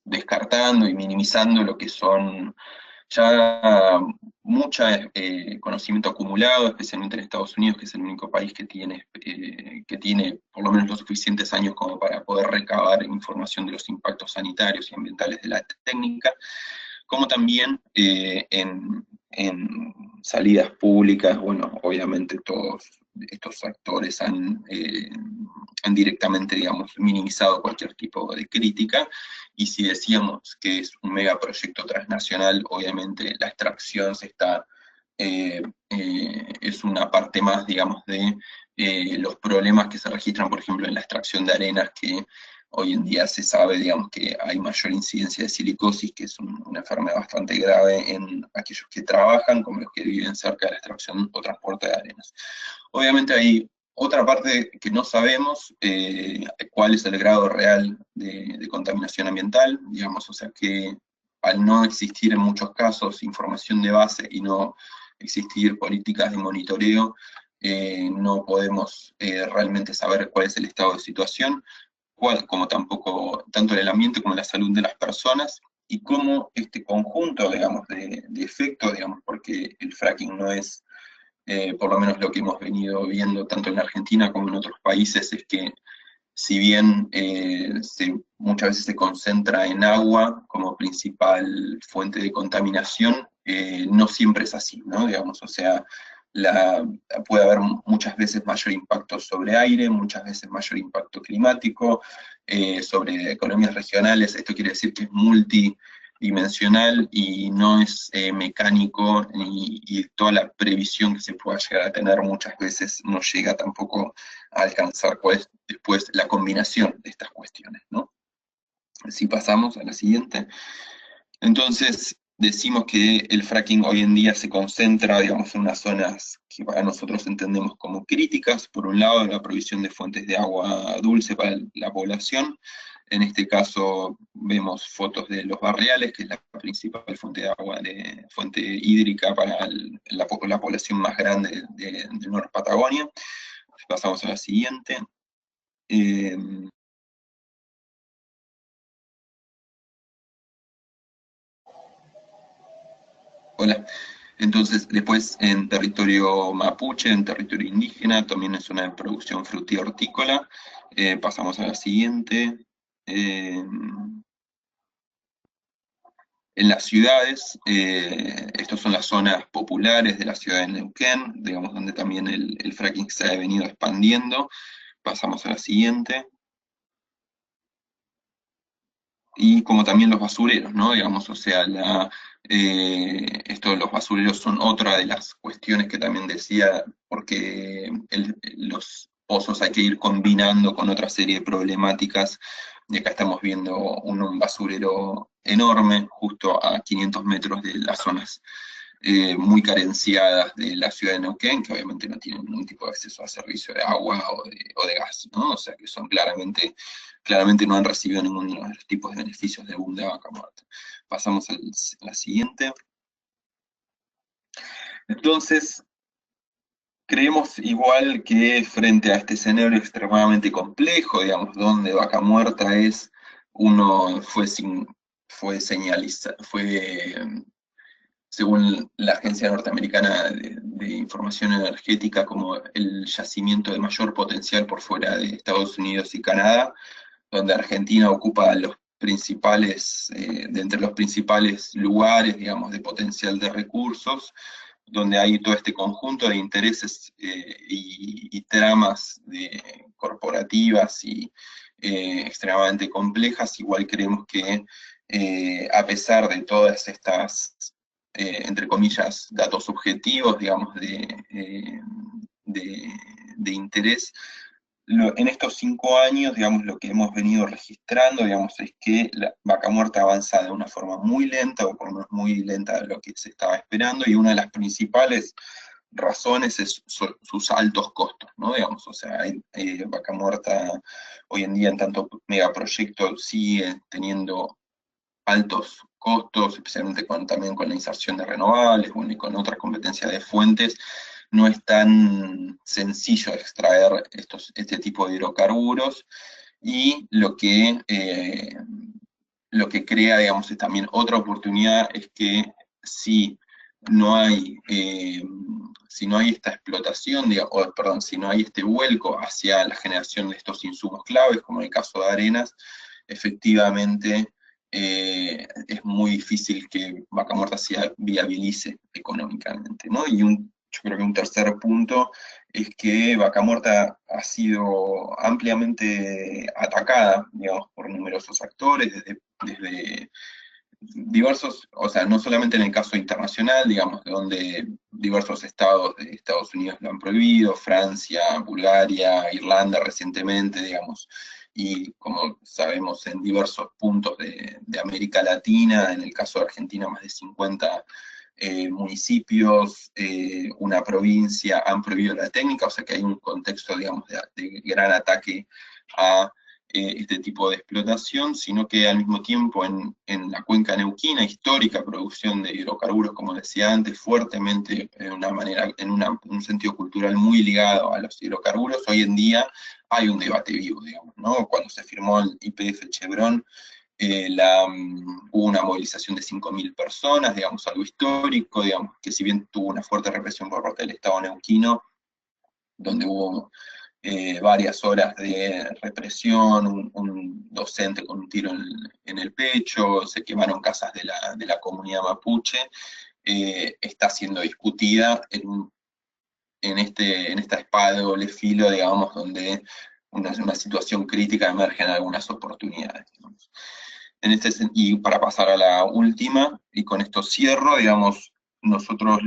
descartando y minimizando lo que son ya mucho conocimiento acumulado, especialmente en Estados Unidos, que es el único país que tiene por lo menos los suficientes años como para poder recabar información de los impactos sanitarios y ambientales de la técnica, como también en salidas públicas. Bueno, obviamente todos estos actores han directamente, digamos, minimizado cualquier tipo de crítica, y si decíamos que es un megaproyecto transnacional, obviamente la extracción es una parte más, digamos, de los problemas que se registran, por ejemplo, en la extracción de arenas, que hoy en día se sabe, digamos, que hay mayor incidencia de silicosis, que es una enfermedad bastante grave en aquellos que trabajan, como los que viven cerca de la extracción o transporte de arenas. Obviamente hay otra parte que no sabemos, cuál es el grado real de contaminación ambiental, digamos, o sea que al no existir en muchos casos información de base y no existir políticas de monitoreo, no podemos realmente saber cuál es el estado de situación, como tampoco, tanto en el ambiente como en la salud de las personas, y cómo este conjunto, digamos, de efectos, digamos, porque el fracking no es, por lo menos lo que hemos venido viendo tanto en Argentina como en otros países, es que si bien muchas veces se concentra en agua como principal fuente de contaminación, no siempre es así, ¿no? Digamos, o sea, puede haber muchas veces mayor impacto sobre aire, muchas veces mayor impacto climático, sobre economías regionales. Esto quiere decir que es multidimensional y no es mecánico, y toda la previsión que se pueda llegar a tener muchas veces no llega tampoco a alcanzar cuál es después la combinación de estas cuestiones, ¿no? Si pasamos a la siguiente. Entonces, decimos que el fracking hoy en día se concentra, digamos, en unas zonas que para nosotros entendemos como críticas. Por un lado, la provisión de fuentes de agua dulce para la población. En este caso vemos fotos de Los Barriales, que es la principal fuente de agua, fuente hídrica para la población más grande del Norte Patagonia. Pasamos a la siguiente. Hola. Entonces, después en territorio mapuche, en territorio indígena, también es una producción frutícola. Pasamos a la siguiente. En las ciudades, estas son las zonas populares de la ciudad de Neuquén, digamos, donde también el fracking se ha venido expandiendo. Pasamos a la siguiente. y como también los basureros, ¿no? Digamos, o sea, esto de los basureros son otra de las cuestiones que también decía, porque los pozos hay que ir combinando con otra serie de problemáticas, y acá estamos viendo un basurero enorme, justo a 500 metros de las zonas muy carenciadas de la ciudad de Neuquén, que obviamente no tienen ningún tipo de acceso a servicio de agua o de gas, ¿no? O sea que son claramente no han recibido ninguno de los tipos de beneficios de boom de vaca muerta. Pasamos a la siguiente. Entonces, creemos igual que frente a este escenario extremadamente complejo, digamos, donde vaca muerta es, según la Agencia Norteamericana de Información Energética, como el yacimiento de mayor potencial por fuera de Estados Unidos y Canadá, donde Argentina ocupa de entre los principales lugares, digamos, de potencial de recursos, donde hay todo este conjunto de intereses y tramas corporativas y extremadamente complejas. Igual creemos que a pesar de todas estas, entre comillas, datos objetivos, digamos, de interés, en estos 5 años, digamos, lo que hemos venido registrando, digamos, es que la vaca muerta avanza de una forma muy lenta, o por lo menos muy lenta de lo que se estaba esperando, y una de las principales razones es sus altos costos, ¿no? Digamos, o sea, vaca muerta hoy en día en tanto megaproyecto sigue teniendo altos costos, especialmente también con la inserción de renovables, bueno, y con otras competencias de fuentes. No es tan sencillo extraer este tipo de hidrocarburos, y lo que crea, digamos, es también otra oportunidad, es que si no hay, esta explotación, si no hay este vuelco hacia la generación de estos insumos claves, como en el caso de Arenas, efectivamente es muy difícil que vaca muerta se viabilice económicamente, ¿no? Y yo creo que un tercer punto es que vaca muerta ha sido ampliamente atacada, digamos, por numerosos actores, desde diversos, o sea, no solamente en el caso internacional, digamos, donde diversos estados de Estados Unidos lo han prohibido, Francia, Bulgaria, Irlanda recientemente, digamos, y como sabemos en diversos puntos de América Latina, en el caso de Argentina más de 50 municipios, una provincia han prohibido la técnica, o sea que hay un contexto, digamos, de gran ataque a este tipo de explotación, sino que al mismo tiempo en la cuenca neuquina, histórica producción de hidrocarburos, como decía antes, fuertemente, en un sentido cultural muy ligado a los hidrocarburos, hoy en día hay un debate vivo, digamos, ¿no? Cuando se firmó el YPF Chevron, hubo una movilización de 5.000 personas, digamos, algo histórico, digamos, que si bien tuvo una fuerte represión por parte del Estado neuquino, donde hubo varias horas de represión, un docente con un tiro en el pecho, se quemaron casas de la comunidad mapuche, está siendo discutida en esta espada de doble filo, digamos, donde una situación crítica emergen algunas oportunidades, digamos. Y para pasar a la última, y con esto cierro, digamos, nosotros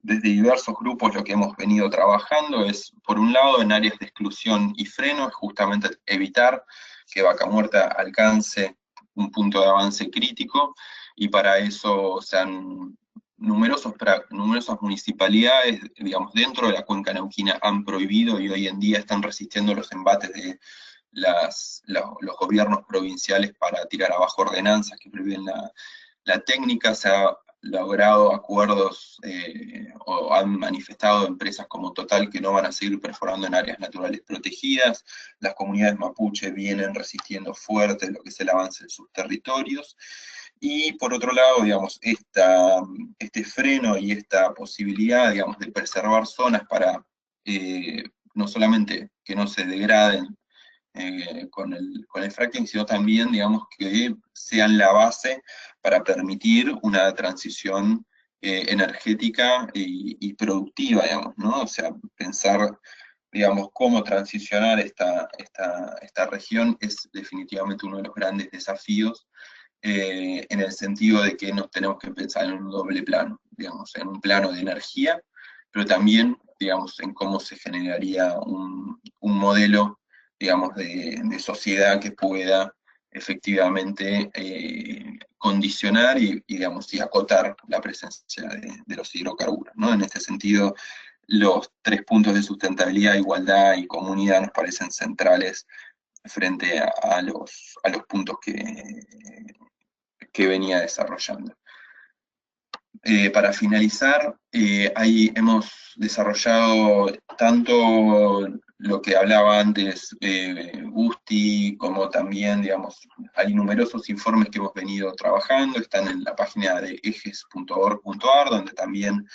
desde diversos grupos lo que hemos venido trabajando es, por un lado, en áreas de exclusión y freno, es justamente evitar que vaca muerta alcance un punto de avance crítico, y para eso se han numerosas municipalidades, digamos, dentro de la cuenca neuquina han prohibido y hoy en día están resistiendo los embates de los gobiernos provinciales para tirar abajo ordenanzas que prohíben la técnica. Se ha logrado acuerdos o han manifestado empresas como Total que no van a seguir perforando en áreas naturales protegidas. Las comunidades mapuche vienen resistiendo fuerte lo que es el avance en sus territorios. Y por otro lado, digamos, este freno y esta posibilidad, digamos, de preservar zonas para no solamente que no se degraden con el fracking, sino también, digamos, que sean la base para permitir una transición energética y productiva, digamos, ¿no? O sea, pensar digamos, cómo transicionar esta región es definitivamente uno de los grandes desafíos, en el sentido de que nos tenemos que pensar en un doble plano, digamos, en un plano de energía, pero también, digamos, en cómo se generaría un modelo, digamos, de sociedad que pueda efectivamente condicionar digamos, y acotar la presencia de los hidrocarburos, ¿no? En este sentido, los 3 puntos de sustentabilidad, igualdad y comunidad nos parecen centrales frente a los puntos que venía desarrollando. Para finalizar, ahí hemos desarrollado tanto lo que hablaba antes Gusti, como también, digamos, hay numerosos informes que hemos venido trabajando, están en la página de ejes.org.ar, donde también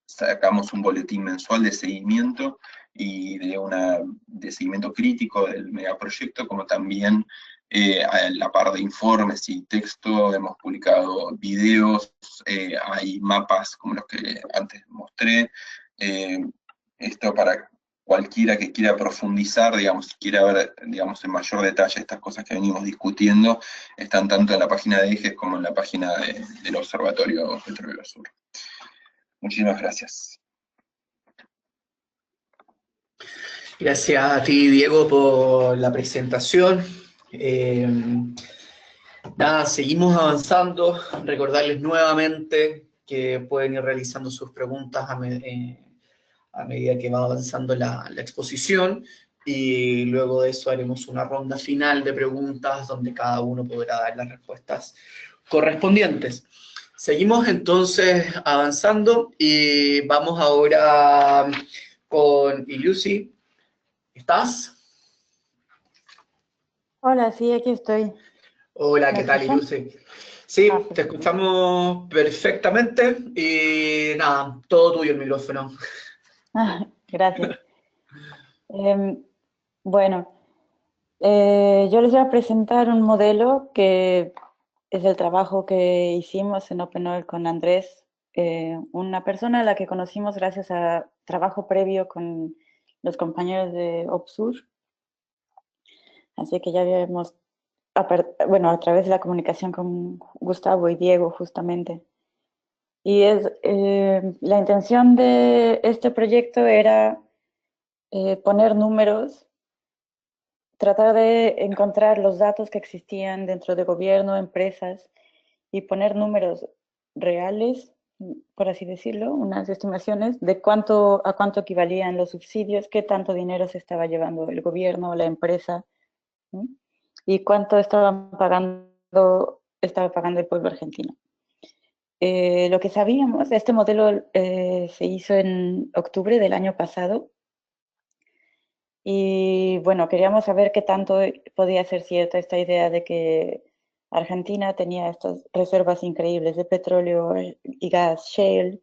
sacamos un boletín mensual de seguimiento y de seguimiento crítico del megaproyecto, como también a la par de informes y texto hemos publicado videos, hay mapas como los que antes mostré, esto para cualquiera que quiera profundizar, digamos, quiera ver, digamos, en mayor detalle estas cosas que venimos discutiendo, están tanto en la página de Ejes como en la página del Observatorio Petrolero Sur. Muchísimas gracias. Gracias a ti, Diego, por la presentación. Nada, seguimos avanzando. Recordarles nuevamente que pueden ir realizando sus preguntas a medida que va avanzando la exposición, y luego de eso haremos una ronda final de preguntas donde cada uno podrá dar las respuestas correspondientes. Seguimos entonces avanzando y vamos ahora con Ilusi. ¿Estás? Hola, sí, aquí estoy. Hola, ¿Me ¿qué tal, escuchan? Ilusi? Sí, te Perfecto. escuchamos perfectamente y nada, todo tuyo el micrófono. Gracias. Em, bueno, yo les voy a presentar un modelo que es el trabajo que hicimos en OpenOil con Andrés, una persona a la que conocimos gracias a trabajo previo con los compañeros de OPSUR. Así que ya habíamos, bueno, a través de la comunicación con Gustavo y Diego, justamente. Y la intención de este proyecto era poner números, tratar de encontrar los datos que existían dentro de gobierno, empresas, y poner números reales, por así decirlo, unas estimaciones de a cuánto equivalían los subsidios, qué tanto dinero se estaba llevando el gobierno o la empresa, ¿sí? Y cuánto estaba pagando el pueblo argentino. Lo que sabíamos, este modelo se hizo en octubre del año pasado, y bueno, queríamos saber qué tanto podía ser cierta esta idea de que Argentina tenía estas reservas increíbles de petróleo y gas shale,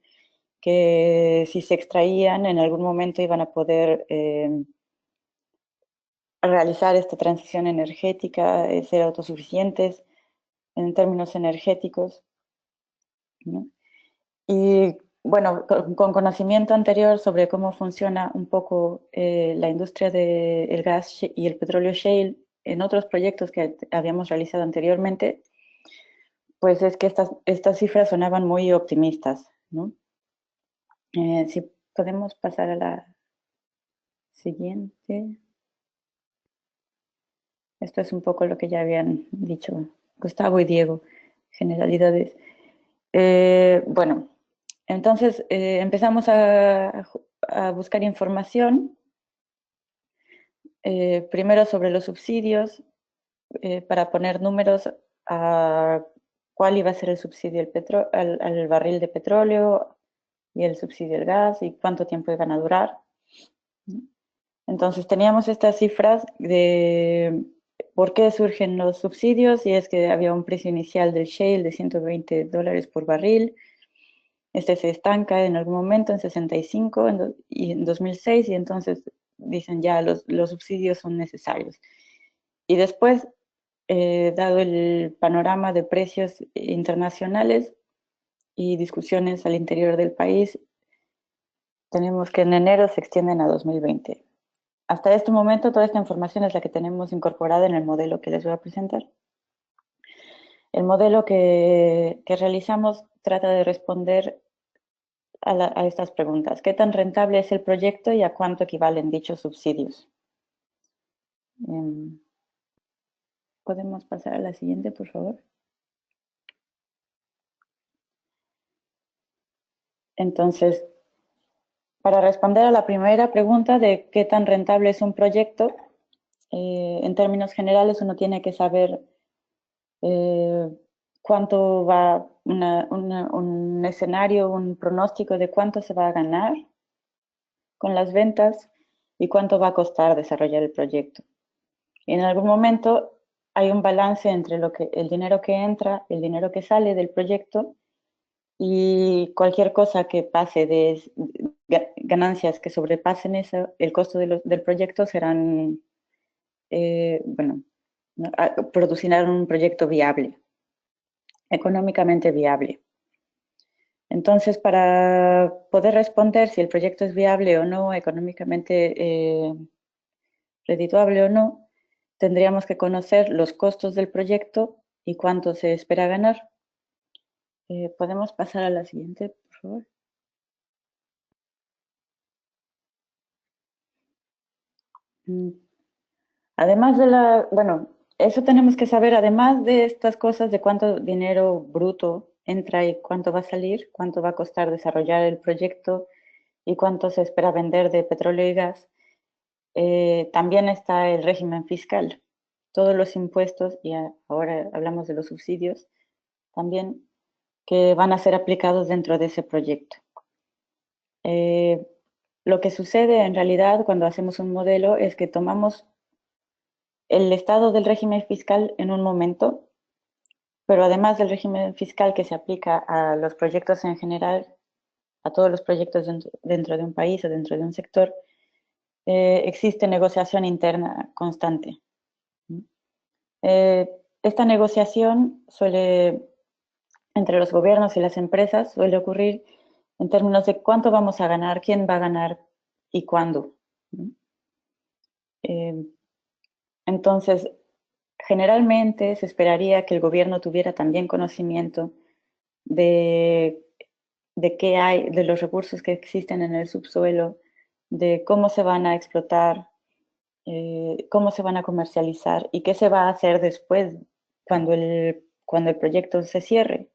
que si se extraían en algún momento iban a poder realizar esta transición energética, ser autosuficientes en términos energéticos, ¿no? Y bueno, con conocimiento anterior sobre cómo funciona un poco la industria del gas y el petróleo shale en otros proyectos que habíamos realizado anteriormente, pues es que estas cifras sonaban muy optimistas, ¿no? Si podemos pasar a la siguiente. Esto es un poco lo que ya habían dicho Gustavo y Diego, generalidades. Bueno, entonces empezamos a buscar información, primero sobre los subsidios, para poner números a cuál iba a ser el subsidio al barril de petróleo y el subsidio al gas y cuánto tiempo iban a durar. Entonces teníamos estas cifras de por qué surgen los subsidios, y es que había un precio inicial del shale de $120 por barril. Este se estanca en algún momento en 65 y en 2006, y entonces dicen ya los subsidios son necesarios. Y después, dado el panorama de precios internacionales y discusiones al interior del país, tenemos que en enero se extienden a 2020. Hasta este momento toda esta información es la que tenemos incorporada en el modelo que les voy a presentar. El modelo que realizamos trata de responder a estas preguntas. ¿Qué tan rentable es el proyecto y a cuánto equivalen dichos subsidios? ¿Podemos pasar a la siguiente, por favor? Entonces, para responder a la primera pregunta de qué tan rentable es un proyecto, en términos generales uno tiene que saber cuánto va un escenario, un pronóstico de cuánto se va a ganar con las ventas y cuánto va a costar desarrollar el proyecto. Y en algún momento hay un balance entre el dinero que entra, el dinero que sale del proyecto y cualquier cosa que pase de ganancias que sobrepasen eso, el costo del proyecto serán, producirán un proyecto viable, económicamente viable. Entonces, para poder responder si el proyecto es viable o no, económicamente redituable o no, tendríamos que conocer los costos del proyecto y cuánto se espera ganar. ¿Podemos pasar a la siguiente, por favor? Además de eso tenemos que saber, además de estas cosas, de cuánto dinero bruto entra y cuánto va a salir, cuánto va a costar desarrollar el proyecto y cuánto se espera vender de petróleo y gas. También está el régimen fiscal. Todos los impuestos, y ahora hablamos de los subsidios, también que van a ser aplicados dentro de ese proyecto. Lo que sucede en realidad cuando hacemos un modelo es que tomamos el estado del régimen fiscal en un momento, pero además del régimen fiscal que se aplica a los proyectos en general, a todos los proyectos dentro de un país o dentro de un sector, existe negociación interna constante. Esta negociación entre los gobiernos y las empresas suele ocurrir en términos de cuánto vamos a ganar, quién va a ganar y cuándo. Entonces, generalmente se esperaría que el gobierno tuviera también conocimiento de qué hay, de los recursos que existen en el subsuelo, de cómo se van a explotar, cómo se van a comercializar y qué se va a hacer después cuando el proyecto se cierre.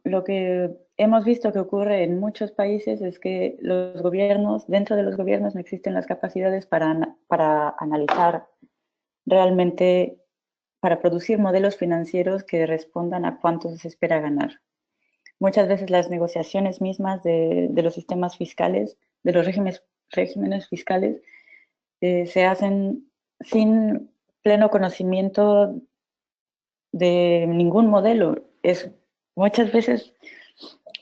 Lo que hemos visto que ocurre en muchos países es que dentro de los gobiernos no existen las capacidades para analizar realmente, para producir modelos financieros que respondan a cuánto se espera ganar. Muchas veces las negociaciones mismas de los sistemas fiscales, de los regímenes fiscales, se hacen sin pleno conocimiento de ningún modelo. Muchas veces,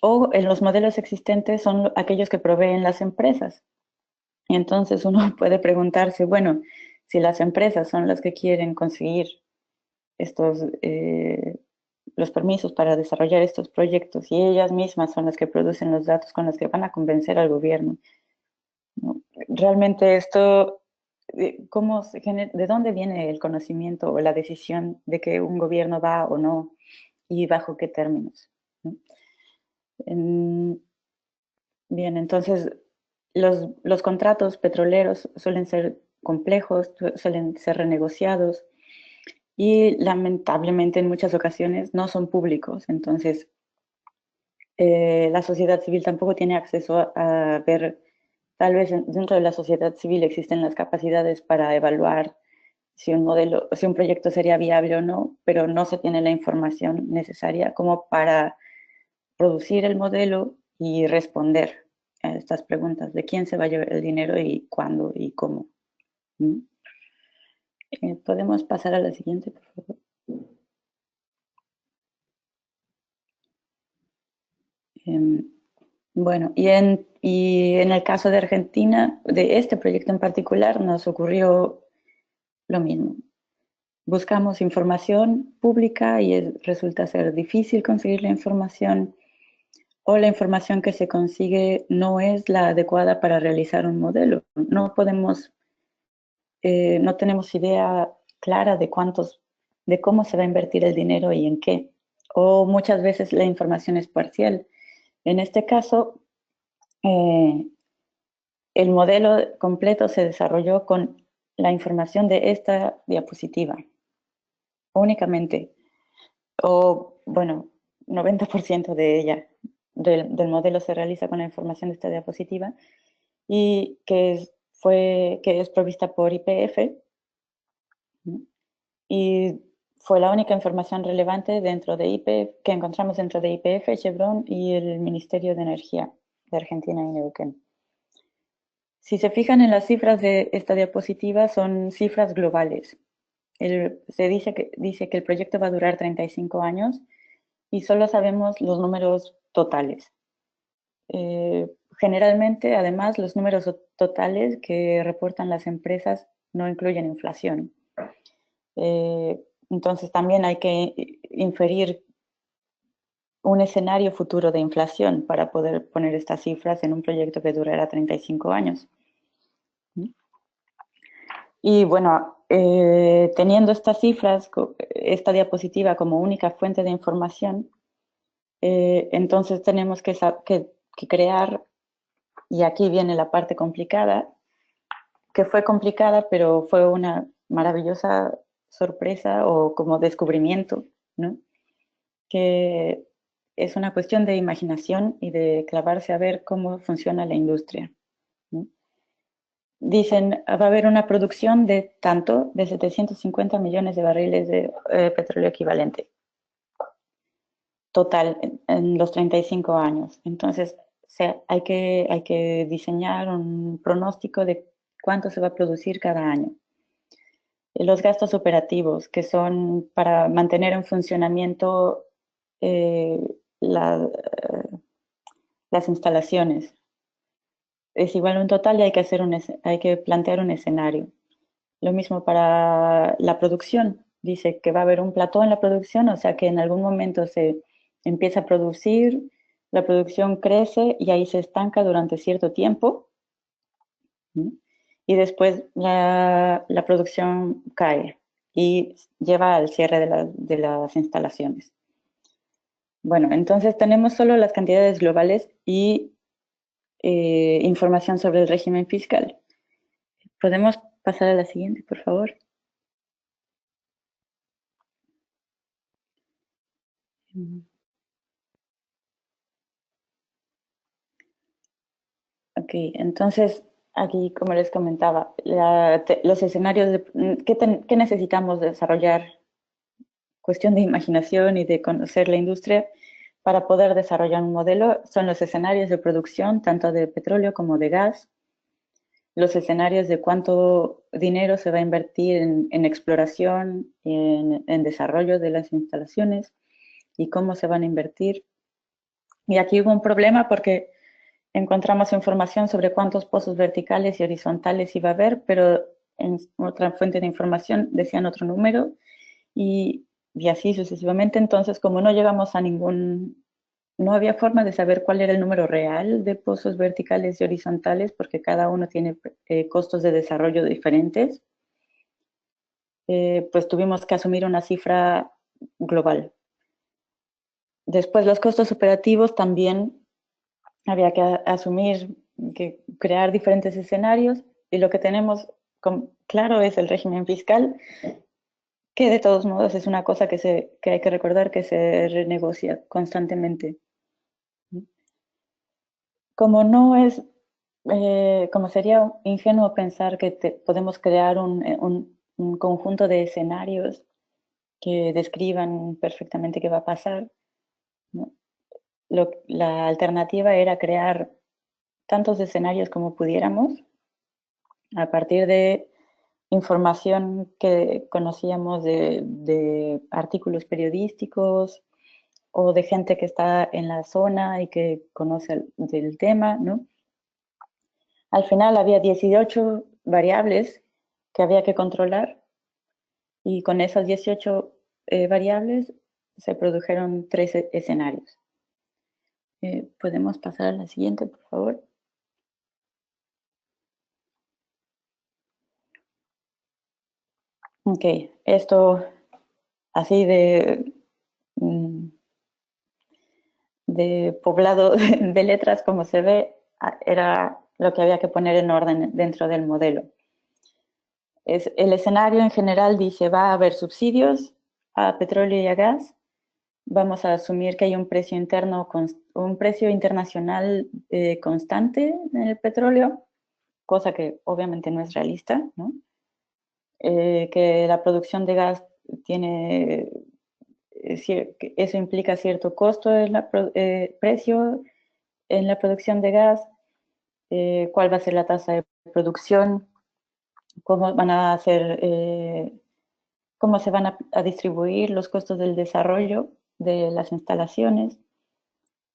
o en los modelos existentes son aquellos que proveen las empresas. Y entonces uno puede preguntarse, bueno, si las empresas son las que quieren conseguir los permisos para desarrollar estos proyectos y ellas mismas son las que producen los datos con los que van a convencer al gobierno, ¿no? Realmente esto, ¿de dónde viene el conocimiento o la decisión de que un gobierno va o no y bajo qué términos? Bien, entonces los contratos petroleros suelen ser complejos, suelen ser renegociados y lamentablemente en muchas ocasiones no son públicos. Entonces, la sociedad civil tampoco tiene acceso a ver, tal vez dentro de la sociedad civil existen las capacidades para evaluar si un proyecto sería viable o no, pero no se tiene la información necesaria como para producir el modelo y responder a estas preguntas de quién se va a llevar el dinero y cuándo y cómo. ¿Podemos pasar a la siguiente, por favor? Bueno, y en el caso de Argentina, de este proyecto en particular, nos ocurrió lo mismo. Buscamos información pública y resulta ser difícil conseguir la información. o la información que se consigue no es la adecuada para realizar un modelo. No podemos, no tenemos idea clara de de cómo se va a invertir el dinero y en qué. O muchas veces la información es parcial. En este caso, el modelo completo se desarrolló con la información de esta diapositiva, únicamente, o bueno, 90% de ella, del modelo se realiza con la información de esta diapositiva y que es provista por YPF, y fue la única información relevante dentro de YPF, que encontramos dentro de YPF, Chevron y el Ministerio de Energía de Argentina y Neuquén. Si se fijan en las cifras de esta diapositiva, son cifras globales. Se dice que el proyecto va a durar 35 años y solo sabemos los números totales. Generalmente, además, los números totales que reportan las empresas no incluyen inflación. Entonces, también hay que inferir un escenario futuro de inflación para poder poner estas cifras en un proyecto que durará 35 años. Y bueno, teniendo estas cifras, esta diapositiva como única fuente de información, entonces tenemos que crear, y aquí viene la parte complicada, que fue complicada, pero fue una maravillosa sorpresa o como descubrimiento, ¿no? Que es una cuestión de imaginación y de clavarse a ver cómo funciona la industria, ¿no? Dicen, va a haber una producción de 750 millones de barriles de petróleo equivalente total en los 35 años. Entonces, hay que diseñar un pronóstico de cuánto se va a producir cada año. Los gastos operativos, que son para mantener en funcionamiento las instalaciones. Es igual un total y hay que plantear un escenario. Lo mismo para la producción. Dice que va a haber un plató en la producción, o sea que en algún momento se empieza a producir, la producción crece y ahí se estanca durante cierto tiempo. Y después la producción cae y lleva al cierre de las instalaciones. Bueno, entonces tenemos solo las cantidades globales y información sobre el régimen fiscal. ¿Podemos pasar a la siguiente, por favor? Ok, entonces aquí, como les comentaba, los escenarios, ¿qué necesitamos desarrollar? Cuestión de imaginación y de conocer la industria para poder desarrollar un modelo. Son los escenarios de producción, tanto de petróleo como de gas, los escenarios de cuánto dinero se va a invertir en exploración, en desarrollo de las instalaciones y cómo se van a invertir. Y aquí hubo un problema porque encontramos información sobre cuántos pozos verticales y horizontales iba a haber, pero en otra fuente de información decían otro número y así sucesivamente. Entonces, como no llegamos a no había forma de saber cuál era el número real de pozos verticales y horizontales, porque cada uno tiene costos de desarrollo diferentes, pues tuvimos que asumir una cifra global. Después, los costos operativos también había que asumir, que crear diferentes escenarios, y lo que tenemos claro es el régimen fiscal, que de todos modos es una cosa que hay que recordar que se renegocia constantemente. Como no es, como sería ingenuo pensar que podemos crear un conjunto de escenarios que describan perfectamente qué va a pasar, ¿no? La alternativa era crear tantos escenarios como pudiéramos a partir de información que conocíamos de artículos periodísticos o de gente que está en la zona y que conoce del tema, ¿no? Al final había 18 variables que había que controlar y con esas 18 variables se produjeron 3 escenarios. ¿Podemos pasar a la siguiente, por favor? Ok, esto así de poblado de letras, como se ve, era lo que había que poner en orden dentro del modelo. El escenario en general dice, va a haber subsidios a petróleo y a gas. Vamos a asumir que hay un precio interno, un precio internacional constante en el petróleo, cosa que obviamente no es realista, ¿no? Que la producción de gas tiene, eso implica cierto costo en la precio en la producción de gas, cuál va a ser la tasa de producción, cómo van a hacer, cómo se van a distribuir los costos del desarrollo de las instalaciones,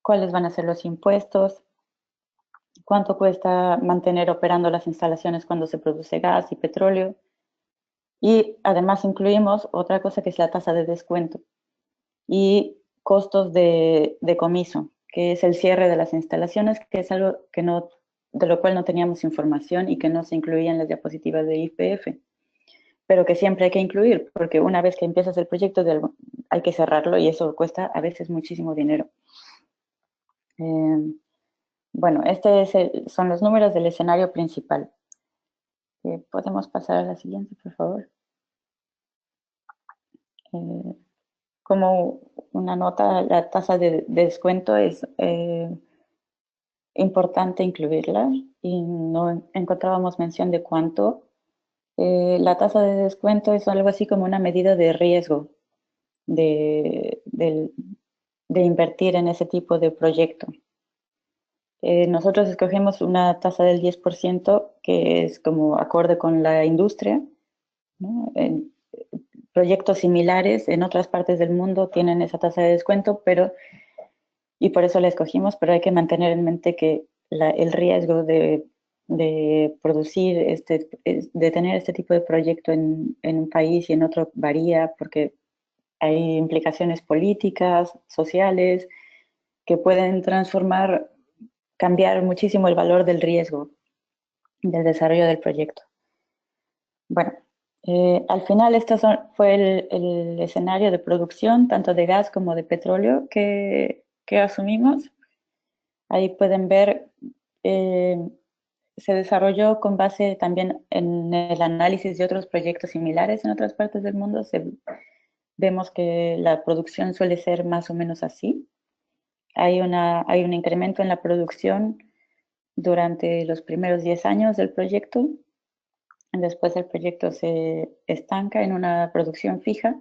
cuáles van a ser los impuestos, cuánto cuesta mantener operando las instalaciones cuando se produce gas y petróleo. Y además incluimos otra cosa que es la tasa de descuento y costos de decomiso, que es el cierre de las instalaciones, que es algo que no, de lo cual no teníamos información y que no se incluía en las diapositivas de YPF, pero que siempre hay que incluir, porque una vez que empiezas el proyecto hay que cerrarlo y eso cuesta a veces muchísimo dinero. Bueno, son los números del escenario principal. ¿Podemos pasar a la siguiente, por favor? Como una nota, la tasa de descuento es importante incluirla y no encontrábamos mención de cuánto. La tasa de descuento es algo así como una medida de riesgo de invertir en ese tipo de proyecto. Nosotros escogimos una tasa del 10% que es como acorde con la industria, ¿no? Proyectos similares en otras partes del mundo tienen esa tasa de descuento, y por eso la escogimos, pero hay que mantener en mente que el riesgo de producir, de tener este tipo de proyecto en un país y en otro varía porque hay implicaciones políticas, sociales, que pueden cambiar muchísimo el valor del riesgo del desarrollo del proyecto. Bueno, al final fue el escenario de producción, tanto de gas como de petróleo, que asumimos. Ahí pueden ver, se desarrolló con base también en el análisis de otros proyectos similares en otras partes del mundo. Vemos que la producción suele ser más o menos así. Hay un incremento en la producción durante los primeros 10 años del proyecto. Después el proyecto se estanca en una producción fija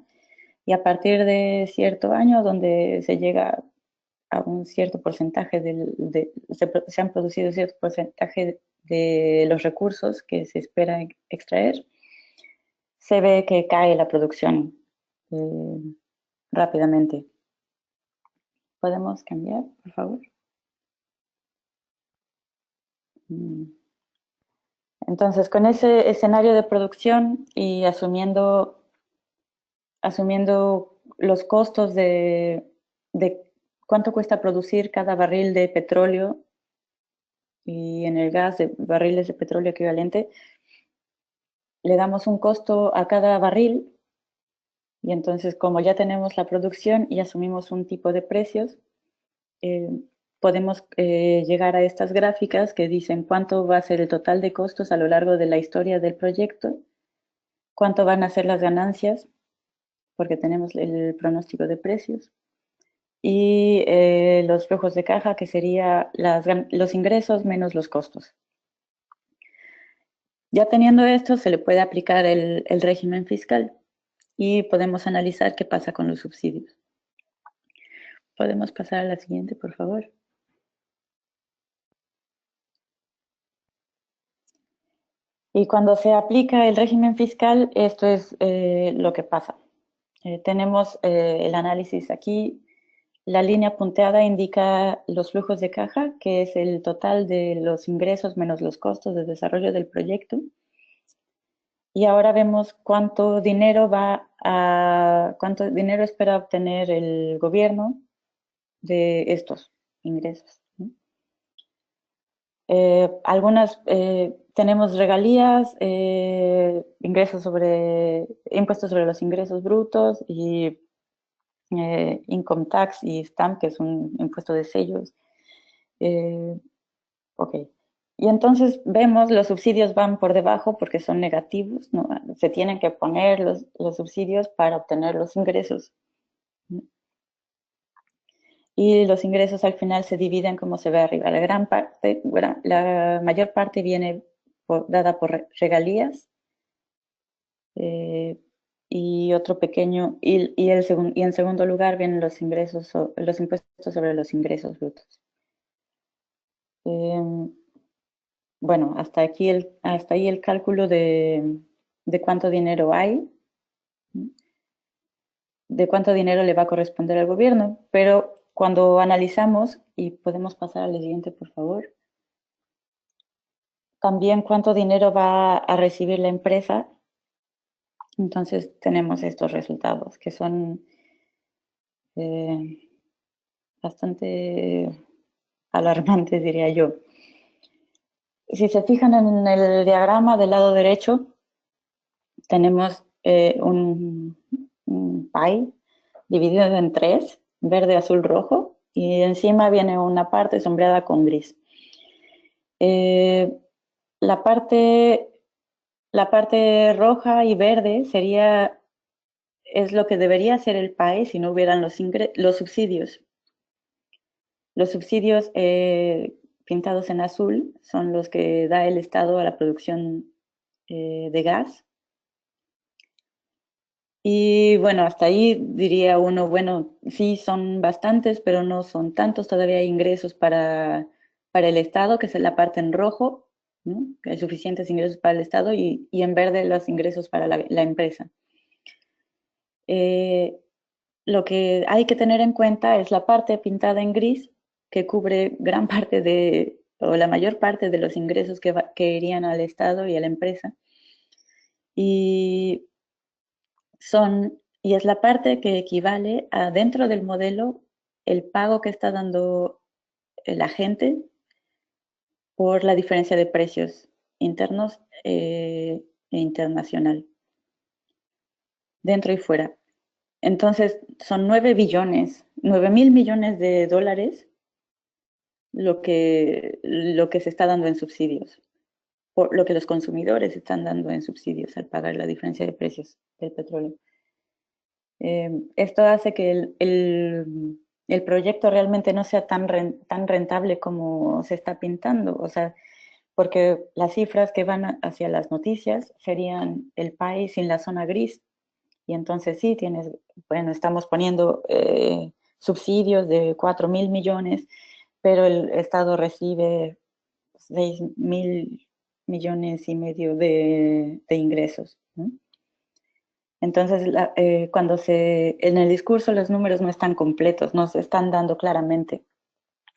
y a partir de cierto año donde se llega a un cierto porcentaje se han producido cierto porcentaje de los recursos que se espera extraer, se ve que cae la producción rápidamente. ¿Podemos cambiar, por favor? Entonces, con ese escenario de producción y asumiendo los costos de cuánto cuesta producir cada barril de petróleo y en el gas de barriles de petróleo equivalente, le damos un costo a cada barril y entonces como ya tenemos la producción y asumimos un tipo de precios, podemos llegar a estas gráficas que dicen cuánto va a ser el total de costos a lo largo de la historia del proyecto, cuánto van a ser las ganancias, porque tenemos el pronóstico de precios, y los flujos de caja, que sería los ingresos menos los costos. Ya teniendo esto, se le puede aplicar el régimen fiscal y podemos analizar qué pasa con los subsidios. ¿Podemos pasar a la siguiente, por favor? Y cuando se aplica el régimen fiscal, esto es lo que pasa. Tenemos el análisis aquí. La línea punteada indica los flujos de caja, que es el total de los ingresos menos los costos de desarrollo del proyecto. Y ahora vemos cuánto dinero espera obtener el gobierno de estos. ingresos, ¿no? Tenemos regalías, impuestos sobre los ingresos brutos y income tax y stamp, que es un impuesto de sellos. Ok. Y entonces vemos los subsidios van por debajo porque son negativos, ¿no? Se tienen que poner los subsidios para obtener los ingresos, ¿no? Y los ingresos al final se dividen como se ve arriba. La mayor parte viene dada por regalías, y otro pequeño, y en segundo lugar vienen los ingresos, los impuestos sobre los ingresos brutos. Bueno, hasta ahí el cálculo de cuánto dinero hay, de cuánto dinero le va a corresponder al gobierno, pero cuando analizamos, y podemos pasar al siguiente, por favor, también cuánto dinero va a recibir la empresa, entonces tenemos estos resultados, que son bastante alarmantes, diría yo. Si se fijan en el diagrama del lado derecho, tenemos un pie dividido en 3, verde, azul, rojo, y encima viene una parte sombreada con gris. La parte roja y verde es lo que debería ser el pie si no hubieran los subsidios. Los subsidios pintados en azul son los que da el Estado a la producción de gas. Y bueno, hasta ahí diría uno, bueno, sí son bastantes, pero no son tantos. Todavía hay ingresos para el Estado, que es la parte en rojo, ¿no? Que hay suficientes ingresos para el Estado, y en verde los ingresos para la empresa. Lo que hay que tener en cuenta es la parte pintada en gris, que cubre gran parte o la mayor parte de los ingresos que irían al Estado y a la empresa. Y es la parte que equivale a, dentro del modelo, el pago que está dando la gente por la diferencia de precios internos e internacional, dentro y fuera. Entonces, son 9.000 millones de dólares lo que se está dando en subsidios, por lo que los consumidores están dando en subsidios al pagar la diferencia de precios del petróleo. Esto hace que el proyecto realmente no sea tan rentable como se está pintando, o sea, porque las cifras que van hacia las noticias serían el país sin la zona gris, y entonces sí, estamos poniendo subsidios de 4.000 millones, pero el Estado recibe 6.000 millones y medio de ingresos, ¿no? Entonces, en el discurso los números no están completos, no se están dando claramente.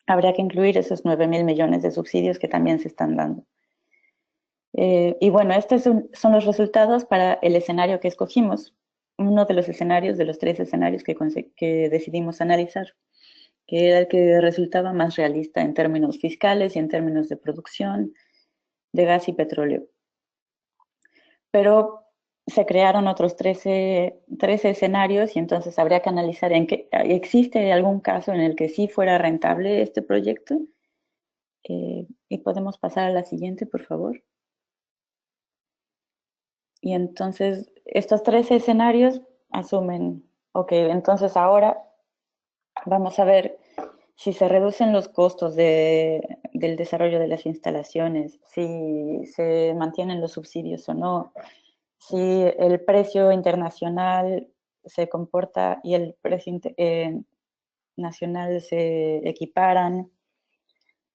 Habría que incluir esos 9.000 millones de subsidios que también se están dando. Y bueno, estos son los resultados para el escenario que escogimos. Uno de los escenarios, de los 3 escenarios que decidimos analizar, que era el que resultaba más realista en términos fiscales y en términos de producción de gas y petróleo. Pero se crearon otros 13 escenarios, y entonces habría que analizar ¿existe algún caso en el que sí fuera rentable este proyecto? Y podemos pasar a la siguiente, por favor. Y entonces estos 13 escenarios asumen, ok, entonces ahora vamos a ver si se reducen los costos del desarrollo de las instalaciones, si se mantienen los subsidios o no, si el precio internacional se comporta y el precio nacional se equiparan,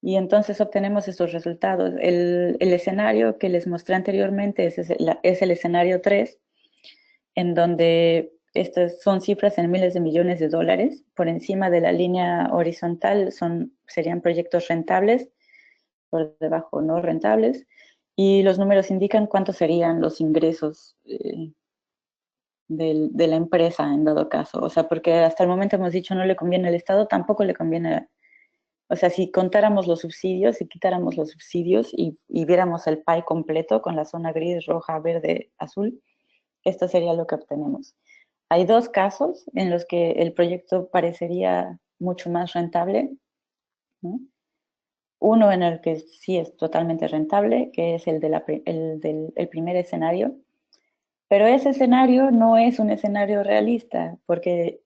y entonces obtenemos estos resultados. El escenario que les mostré anteriormente es el escenario 3, en donde estas son cifras en miles de millones de dólares. Por encima de la línea horizontal serían proyectos rentables, por debajo no rentables, y los números indican cuántos serían los ingresos de la empresa en dado caso. O sea, porque hasta el momento hemos dicho no le conviene al Estado, tampoco le conviene O sea, si contáramos los subsidios, si quitáramos los subsidios y viéramos el pie completo con la zona gris, roja, verde, azul, esto sería lo que obtenemos. Hay dos casos en los que el proyecto parecería mucho más rentable, ¿no? Uno en el que sí es totalmente rentable, que es el del primer escenario, pero ese escenario no es un escenario realista, porque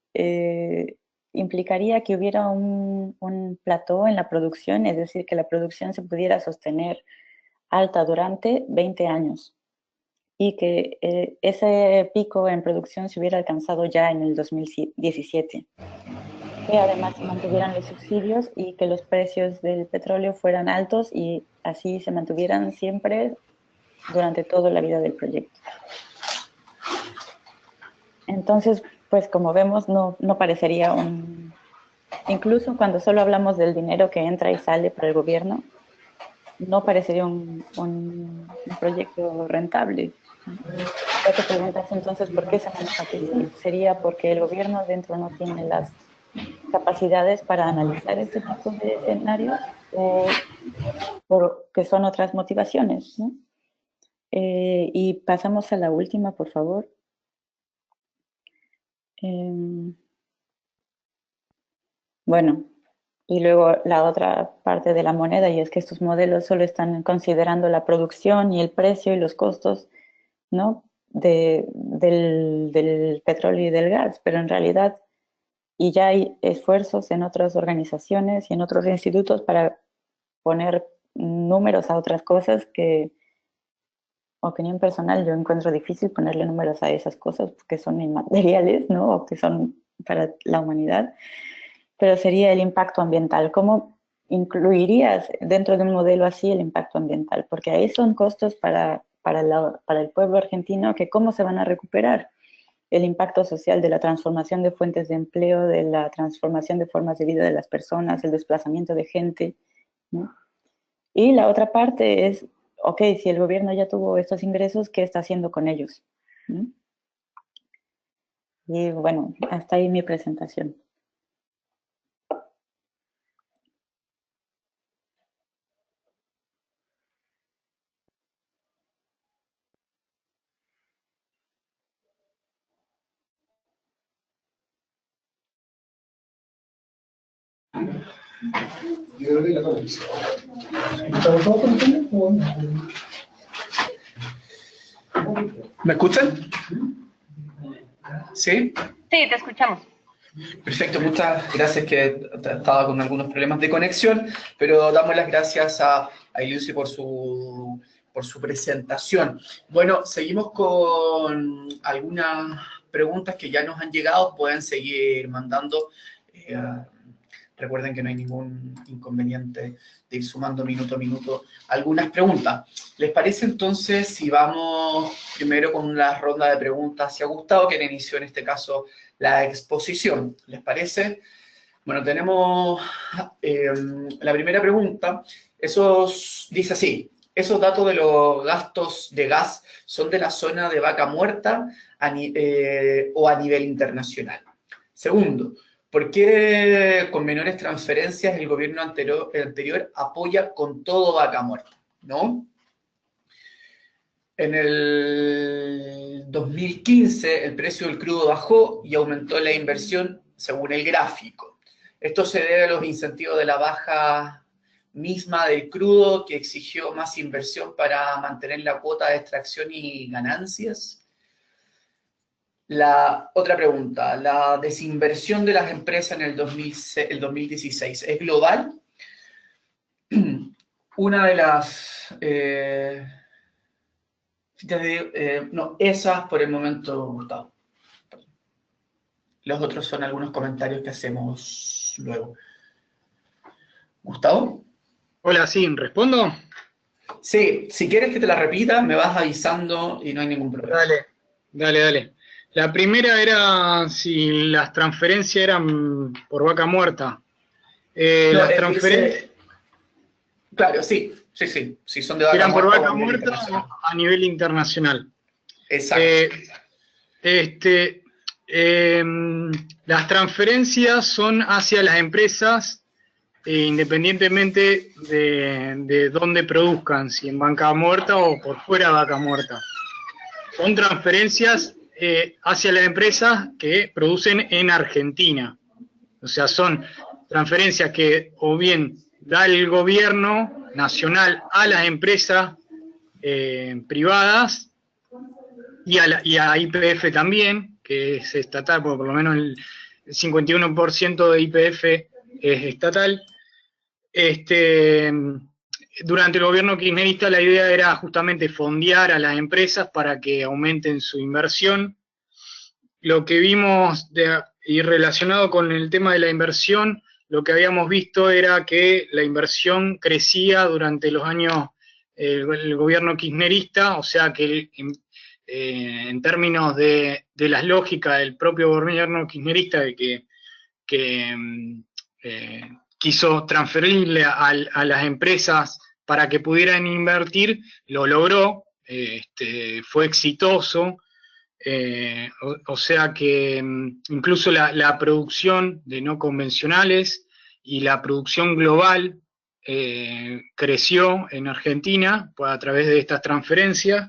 implicaría que hubiera un plató en la producción, es decir, que la producción se pudiera sostener alta durante 20 años y que ese pico en producción se hubiera alcanzado ya en el 2017. Que además se mantuvieran los subsidios y que los precios del petróleo fueran altos y así se mantuvieran siempre durante toda la vida del proyecto. Entonces, pues como vemos, no parecería incluso cuando solo hablamos del dinero que entra y sale para el gobierno, no parecería un proyecto rentable. Ya te preguntas entonces por qué se maneja así. ¿Sería porque el gobierno adentro no tiene las capacidades para analizar este tipo de escenarios o porque son otras motivaciones, ¿no? Y pasamos a la última, por favor. Bueno, y luego la otra parte de la moneda, y es que estos modelos solo están considerando la producción y el precio y los costos, ¿no? del petróleo y del gas, pero en realidad, y ya hay esfuerzos en otras organizaciones y en otros institutos para poner números a otras cosas que, opinión personal, yo encuentro difícil ponerle números a esas cosas porque son inmateriales, ¿no? O que son para la humanidad, pero sería el impacto ambiental. ¿Cómo incluirías dentro de un modelo así el impacto ambiental? Porque ahí son costos para el pueblo argentino que cómo se van a recuperar. El impacto social de la transformación de fuentes de empleo, de la transformación de formas de vida de las personas, el desplazamiento de gente, ¿no? Y la otra parte es, ok, si el gobierno ya tuvo estos ingresos, ¿qué está haciendo con ellos? ¿No? Y bueno, hasta ahí mi presentación. ¿Me escuchan? ¿Sí? Sí, te escuchamos. Perfecto, muchas gracias, que estaba con algunos problemas de conexión, pero damos las gracias a Ilusi por su presentación. Bueno, seguimos con algunas preguntas que ya nos han llegado, pueden seguir mandando. Recuerden que no hay ningún inconveniente de ir sumando minuto a minuto algunas preguntas. ¿Les parece entonces si vamos primero con una ronda de preguntas hacia Gustavo, que inició en este caso la exposición? ¿Les parece? Bueno, tenemos la primera pregunta. Dice así: ¿esos datos de los gastos de gas son de la zona de Vaca Muerta o a nivel internacional? Segundo, ¿por qué con menores transferencias el gobierno anterior apoya con todo Vaca Muerta? ¿No? En el 2015 el precio del crudo bajó y aumentó la inversión según el gráfico. Esto se debe a los incentivos de la baja misma del crudo, que exigió más inversión para mantener la cuota de extracción y ganancias. La otra pregunta: ¿la desinversión de las empresas en el 2016 es global? Una de las... no, esas por el momento, Gustavo. Los otros son algunos comentarios que hacemos luego. ¿Gustavo? Hola, sí, ¿respondo? Sí, si quieres que te la repita, me vas avisando y no hay ningún problema. Dale. La primera era si las transferencias eran por Vaca Muerta. Las transferencias claro, sí, son de Vaca eran por Muerta Vaca Muerta a nivel internacional. Exacto. Las transferencias son hacia las empresas independientemente de dónde produzcan, si en vaca muerta o por fuera de vaca muerta. Son transferencias hacia las empresas que producen en Argentina. O sea, son transferencias que o bien da el gobierno nacional a las empresas privadas y a YPF también, que es estatal, porque por lo menos el 51% de YPF es estatal. Durante el gobierno kirchnerista la idea era justamente fondear a las empresas para que aumenten su inversión. Lo que vimos, y relacionado con el tema de la inversión, lo que habíamos visto era que la inversión crecía durante los años el gobierno kirchnerista, o sea que en términos de las lógicas del propio gobierno kirchnerista, de que quiso transferirle a las empresas para que pudieran invertir, lo logró, fue exitoso, o sea que incluso la producción de no convencionales y la producción global creció en Argentina a través de estas transferencias.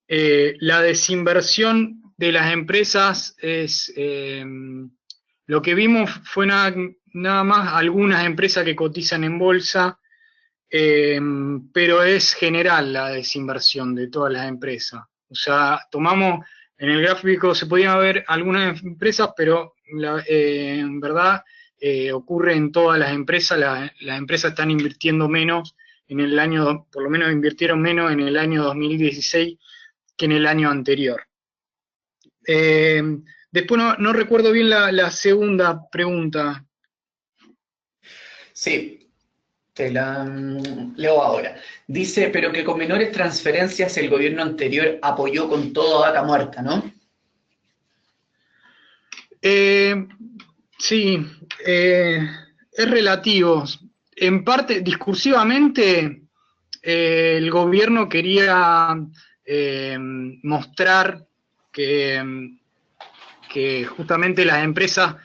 La desinversión de las empresas es... lo que vimos fue nada más algunas empresas que cotizan en bolsa, pero es general la desinversión de todas las empresas. O sea, tomamos, en el gráfico se podían ver algunas empresas, pero en verdad ocurre en todas las empresas. Las empresas están invirtiendo menos en el año, por lo menos invirtieron menos en el año 2016 que en el año anterior. Después no recuerdo bien la segunda pregunta. Sí, te la leo ahora. Dice, pero que con menores transferencias el gobierno anterior apoyó con todo a vaca muerta, ¿no? Sí, es relativo. En parte, discursivamente, el gobierno quería mostrar que justamente las empresas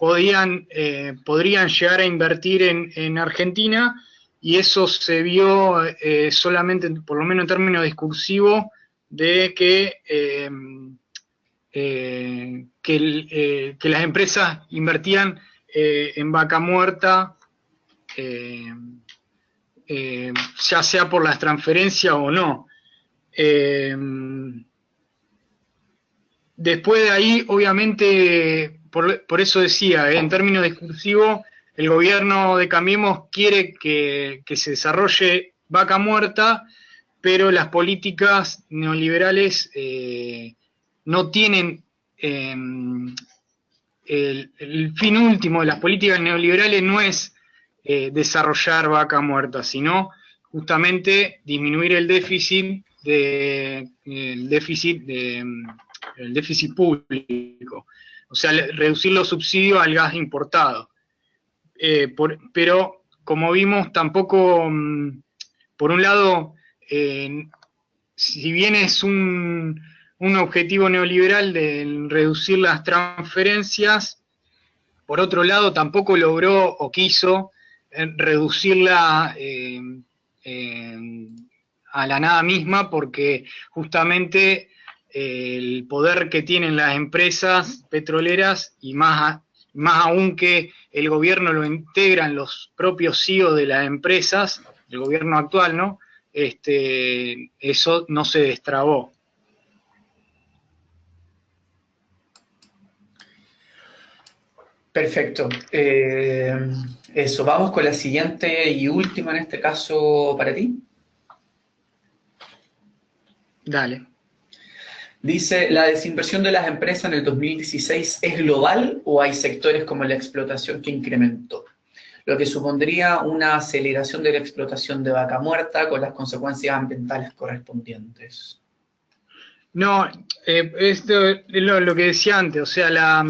podrían llegar a invertir en Argentina, y eso se vio solamente, por lo menos en términos discursivos, de que las empresas invertían en vaca muerta, ya sea por las transferencias o no. Después de ahí, obviamente, por eso decía, en términos discursivos, el gobierno de Cambiemos quiere que se desarrolle vaca muerta, pero las políticas neoliberales no tienen el fin último de las políticas neoliberales no es desarrollar vaca muerta, sino justamente disminuir el déficit público, o sea, reducir los subsidios al gas importado. Pero, como vimos, tampoco, por un lado, si bien es un objetivo neoliberal de reducir las transferencias, por otro lado, tampoco logró o quiso reducirla a la nada misma, porque justamente el poder que tienen las empresas petroleras, y más aún que el gobierno lo integran los propios CEO de las empresas, el gobierno actual, ¿no? Eso no se destrabó. Perfecto. Eso, vamos con la siguiente y última en este caso para ti. Dale. Dice, ¿la desinversión de las empresas en el 2016 es global o hay sectores como la explotación que incrementó? Lo que supondría una aceleración de la explotación de vaca muerta con las consecuencias ambientales correspondientes. No, esto es lo que decía antes, o sea,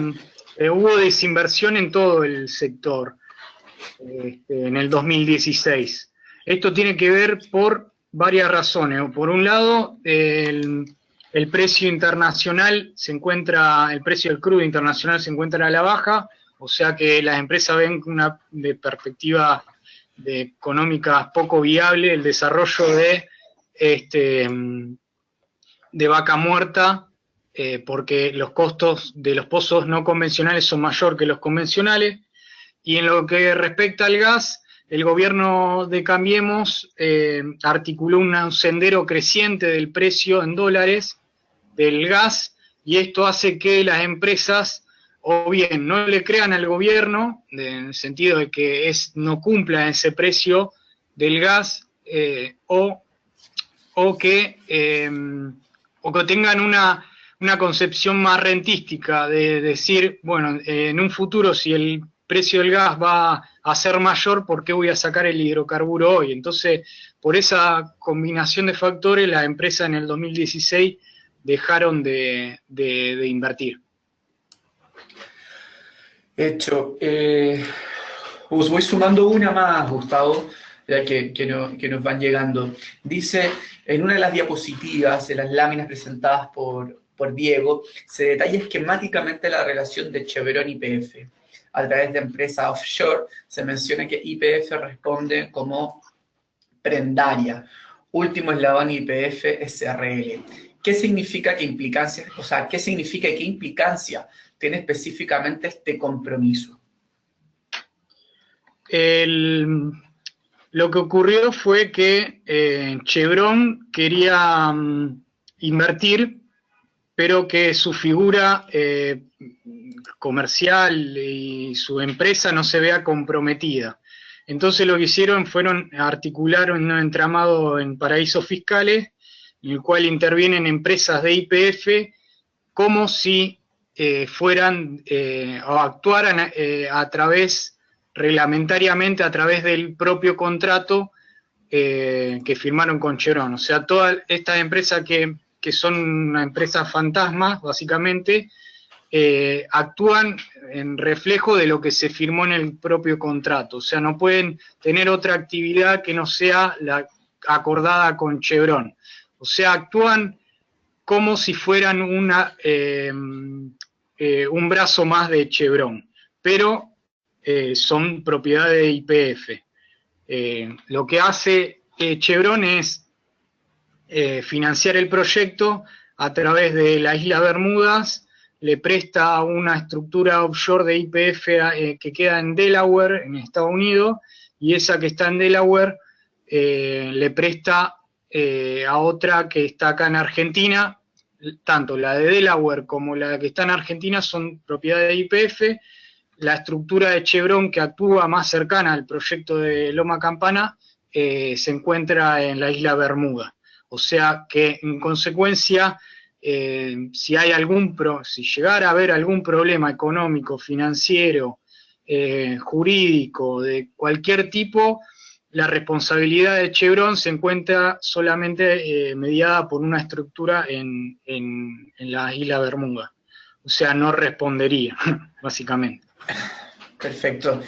hubo desinversión en todo el sector en el 2016. Esto tiene que ver por varias razones. Por un lado, el precio internacional el precio del crudo internacional se encuentra a la baja, O sea que las empresas ven una de perspectiva económica poco viable el desarrollo de Vaca Muerta, porque los costos de los pozos no convencionales son mayor que los convencionales. Y en lo que respecta al gas, el gobierno de Cambiemos articuló un sendero creciente del precio en dólares del gas, y esto hace que las empresas o bien no le crean al gobierno, en el sentido de que no cumpla ese precio del gas, o que tengan una concepción más rentística de decir, bueno, en un futuro si el precio del gas va a ser mayor, ¿por qué voy a sacar el hidrocarburo hoy? Entonces, por esa combinación de factores, las empresas en el 2016 dejaron de invertir. Hecho. Os voy sumando una más, Gustavo, ya que nos van llegando. Dice, en una de las diapositivas, en las láminas presentadas por Diego, se detalla esquemáticamente la relación de Chevron y YPF. A través de empresas offshore, se menciona que YPF responde como prendaria. Último eslabón YPF SRL. ¿Qué significa qué implicancia tiene específicamente este compromiso? Lo que ocurrió fue que Chevron quería invertir, pero que su figura comercial y su empresa no se vea comprometida. Entonces lo que hicieron fueron articular un entramado en paraísos fiscales, en el cual intervienen empresas de YPF como si fueran o actuaran reglamentariamente a través del propio contrato que firmaron con Chevron. O sea, todas estas empresas que son empresas fantasmas, básicamente, actúan en reflejo de lo que se firmó en el propio contrato. O sea, no pueden tener otra actividad que no sea la acordada con Chevron. O sea, actúan como si fueran un brazo más de Chevron, pero son propiedad de YPF. Lo que hace Chevron es financiar el proyecto a través de la isla Bermudas, le presta una estructura offshore de YPF que queda en Delaware, en Estados Unidos, y esa que está en Delaware le presta a otra que está acá en Argentina. Tanto la de Delaware como la que está en Argentina son propiedad de YPF. La estructura de Chevron, que actúa más cercana al proyecto de Loma Campana, se encuentra en la isla Bermuda. O sea que, en consecuencia, si llegara a haber algún problema económico, financiero, jurídico, de cualquier tipo, la responsabilidad de Chevron se encuentra solamente mediada por una estructura en la isla Bermuda. O sea, no respondería, básicamente. Perfecto.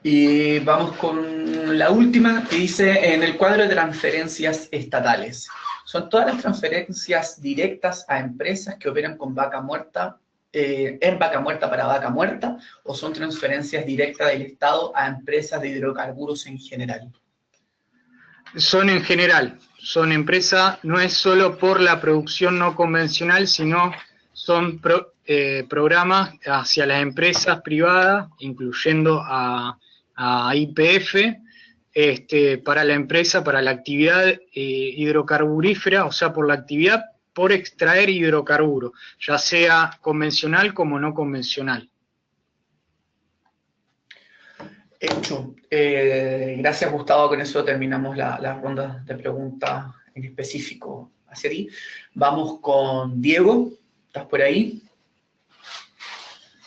Y vamos con la última, que dice, en el cuadro de transferencias estatales, ¿son todas las transferencias directas a empresas que operan con vaca muerta, en vaca muerta para vaca muerta, o son transferencias directas del Estado a empresas de hidrocarburos en general? Son en general, son empresas, no es solo por la producción no convencional, sino son programas hacia las empresas privadas, incluyendo a YPF, para la empresa, para la actividad hidrocarburífera, o sea, por la actividad por extraer hidrocarburos, ya sea convencional como no convencional. Hecho. Gracias, Gustavo. Con eso terminamos la ronda de preguntas en específico hacia ti. Vamos con Diego. ¿Estás por ahí?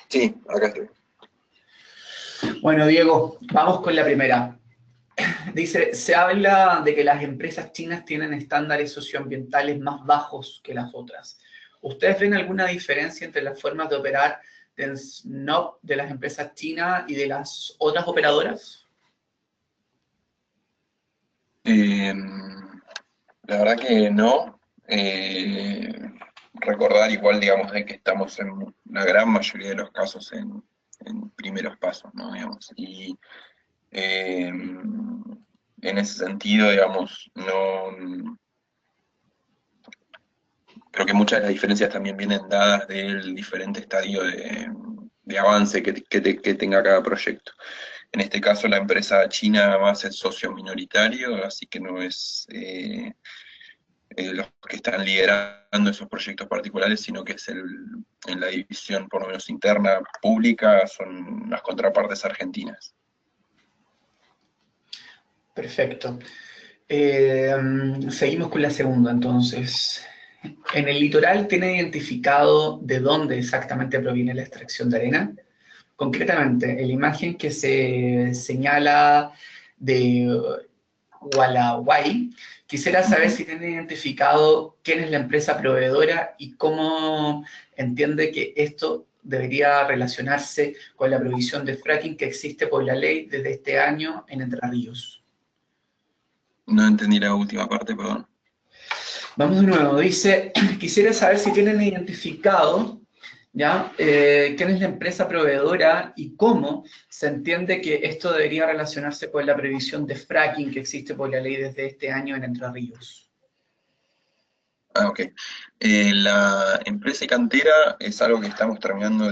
Sí, acá estoy. Bueno, Diego, vamos con la primera. Dice, se habla de que las empresas chinas tienen estándares socioambientales más bajos que las otras. ¿Ustedes ven alguna diferencia entre las formas de operar del SNOP de las empresas chinas y de las otras operadoras? La verdad que no. Recordar igual, digamos, de que estamos en la gran mayoría de los casos en en primeros pasos, ¿no? Digamos. Y en ese sentido, digamos, no... Creo que muchas de las diferencias también vienen dadas del diferente estadio de avance que tenga cada proyecto. En este caso, la empresa china más es socio minoritario, así que no es los que están liderando esos proyectos particulares, sino que es en la división, por lo menos interna, pública, son las contrapartes argentinas. Perfecto. Seguimos con la segunda, entonces. ¿En el litoral tiene identificado de dónde exactamente proviene la extracción de arena? Concretamente, en la imagen que se señala de Hualahuay, quisiera saber si tiene identificado quién es la empresa proveedora y cómo entiende que esto debería relacionarse con la prohibición de fracking que existe por la ley desde este año en Entre Ríos. No entendí la última parte, perdón. Vamos de nuevo, dice, quisiera saber si tienen identificado, ¿ya? ¿Quién es la empresa proveedora y cómo se entiende que esto debería relacionarse con la previsión de fracking que existe por la ley desde este año en Entre Ríos? Ah, ok. La empresa y cantera es algo que estamos terminando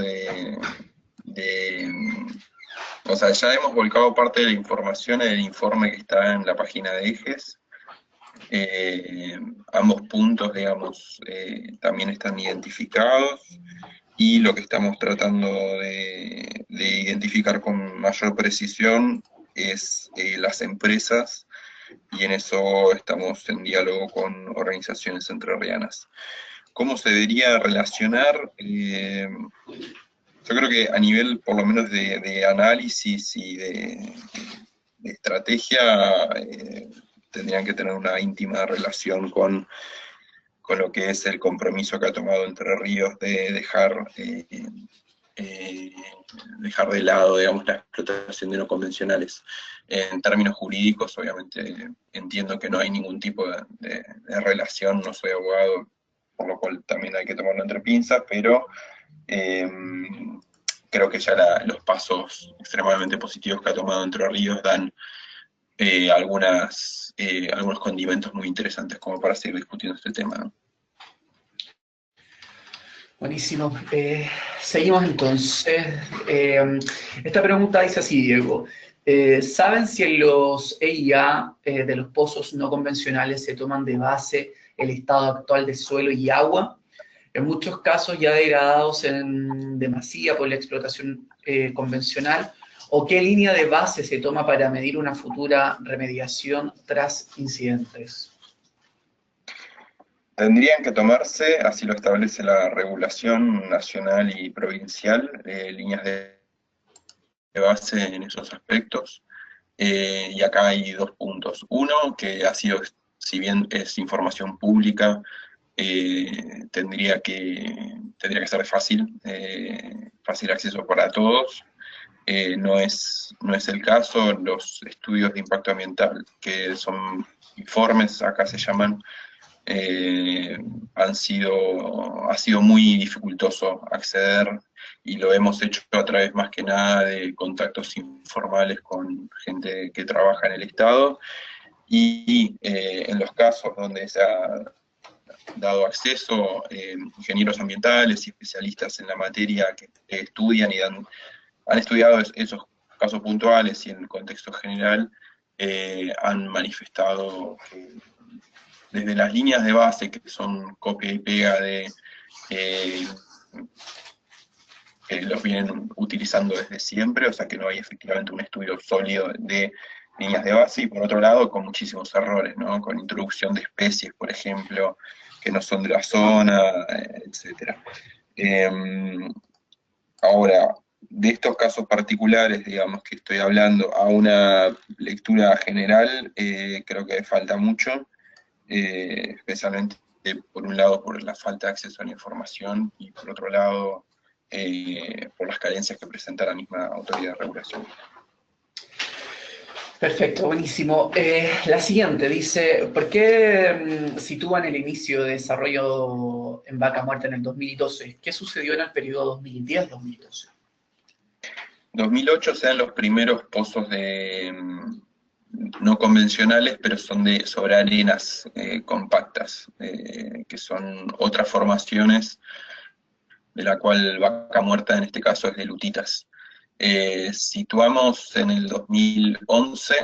o sea, ya hemos volcado parte de la información en el informe que está en la página de Ejes. Ambos puntos, digamos, también están identificados, y lo que estamos tratando de identificar con mayor precisión es las empresas, y en eso estamos en diálogo con organizaciones entrerrianas. ¿Cómo se debería relacionar? Yo creo que a nivel, por lo menos, de análisis y de estrategia, tendrían que tener una íntima relación con lo que es el compromiso que ha tomado Entre Ríos de dejar de lado, digamos, la explotación de no convencionales. En términos jurídicos, obviamente, entiendo que no hay ningún tipo de relación, no soy abogado, por lo cual también hay que tomarlo entre pinzas, pero creo que ya los pasos extremadamente positivos que ha tomado Entre Ríos dan algunos condimentos muy interesantes como para seguir discutiendo este tema, ¿no? Buenísimo. Seguimos entonces. Esta pregunta dice así, Diego. ¿Saben si en los EIA de los pozos no convencionales se toman de base el estado actual de suelo y agua? En muchos casos ya degradados en demasía por la explotación convencional, ¿o qué línea de base se toma para medir una futura remediación tras incidentes? Tendrían que tomarse, así lo establece la regulación nacional y provincial, líneas de base en esos aspectos. Y acá hay dos puntos. Uno, que ha sido, si bien es información pública, tendría que ser de fácil acceso para todos. No es el caso. Los estudios de impacto ambiental, que son informes, acá se llaman, ha sido muy dificultoso acceder, y lo hemos hecho a través más que nada de contactos informales con gente que trabaja en el Estado, y en los casos donde se ha dado acceso, ingenieros ambientales y especialistas en la materia que estudian y han estudiado esos casos puntuales y en el contexto general, han manifestado que desde las líneas de base, que son copia y pega que los vienen utilizando desde siempre, o sea que no hay efectivamente un estudio sólido de líneas de base, y por otro lado con muchísimos errores, ¿no? Con introducción de especies, por ejemplo, que no son de la zona, etc. Ahora, de estos casos particulares, digamos, que estoy hablando, a una lectura general, creo que falta mucho. Especialmente por un lado por la falta de acceso a la información, y por otro lado por las carencias que presenta la misma autoridad de regulación. Perfecto, buenísimo. La siguiente dice, ¿por qué sitúan el inicio de desarrollo en Vaca Muerta en el 2012? ¿Qué sucedió en el periodo 2010-2012? 2008 se dan los primeros pozos no convencionales, pero son sobre arenas compactas, que son otras formaciones, de la cual Vaca Muerta en este caso es de lutitas. Situamos en el 2011,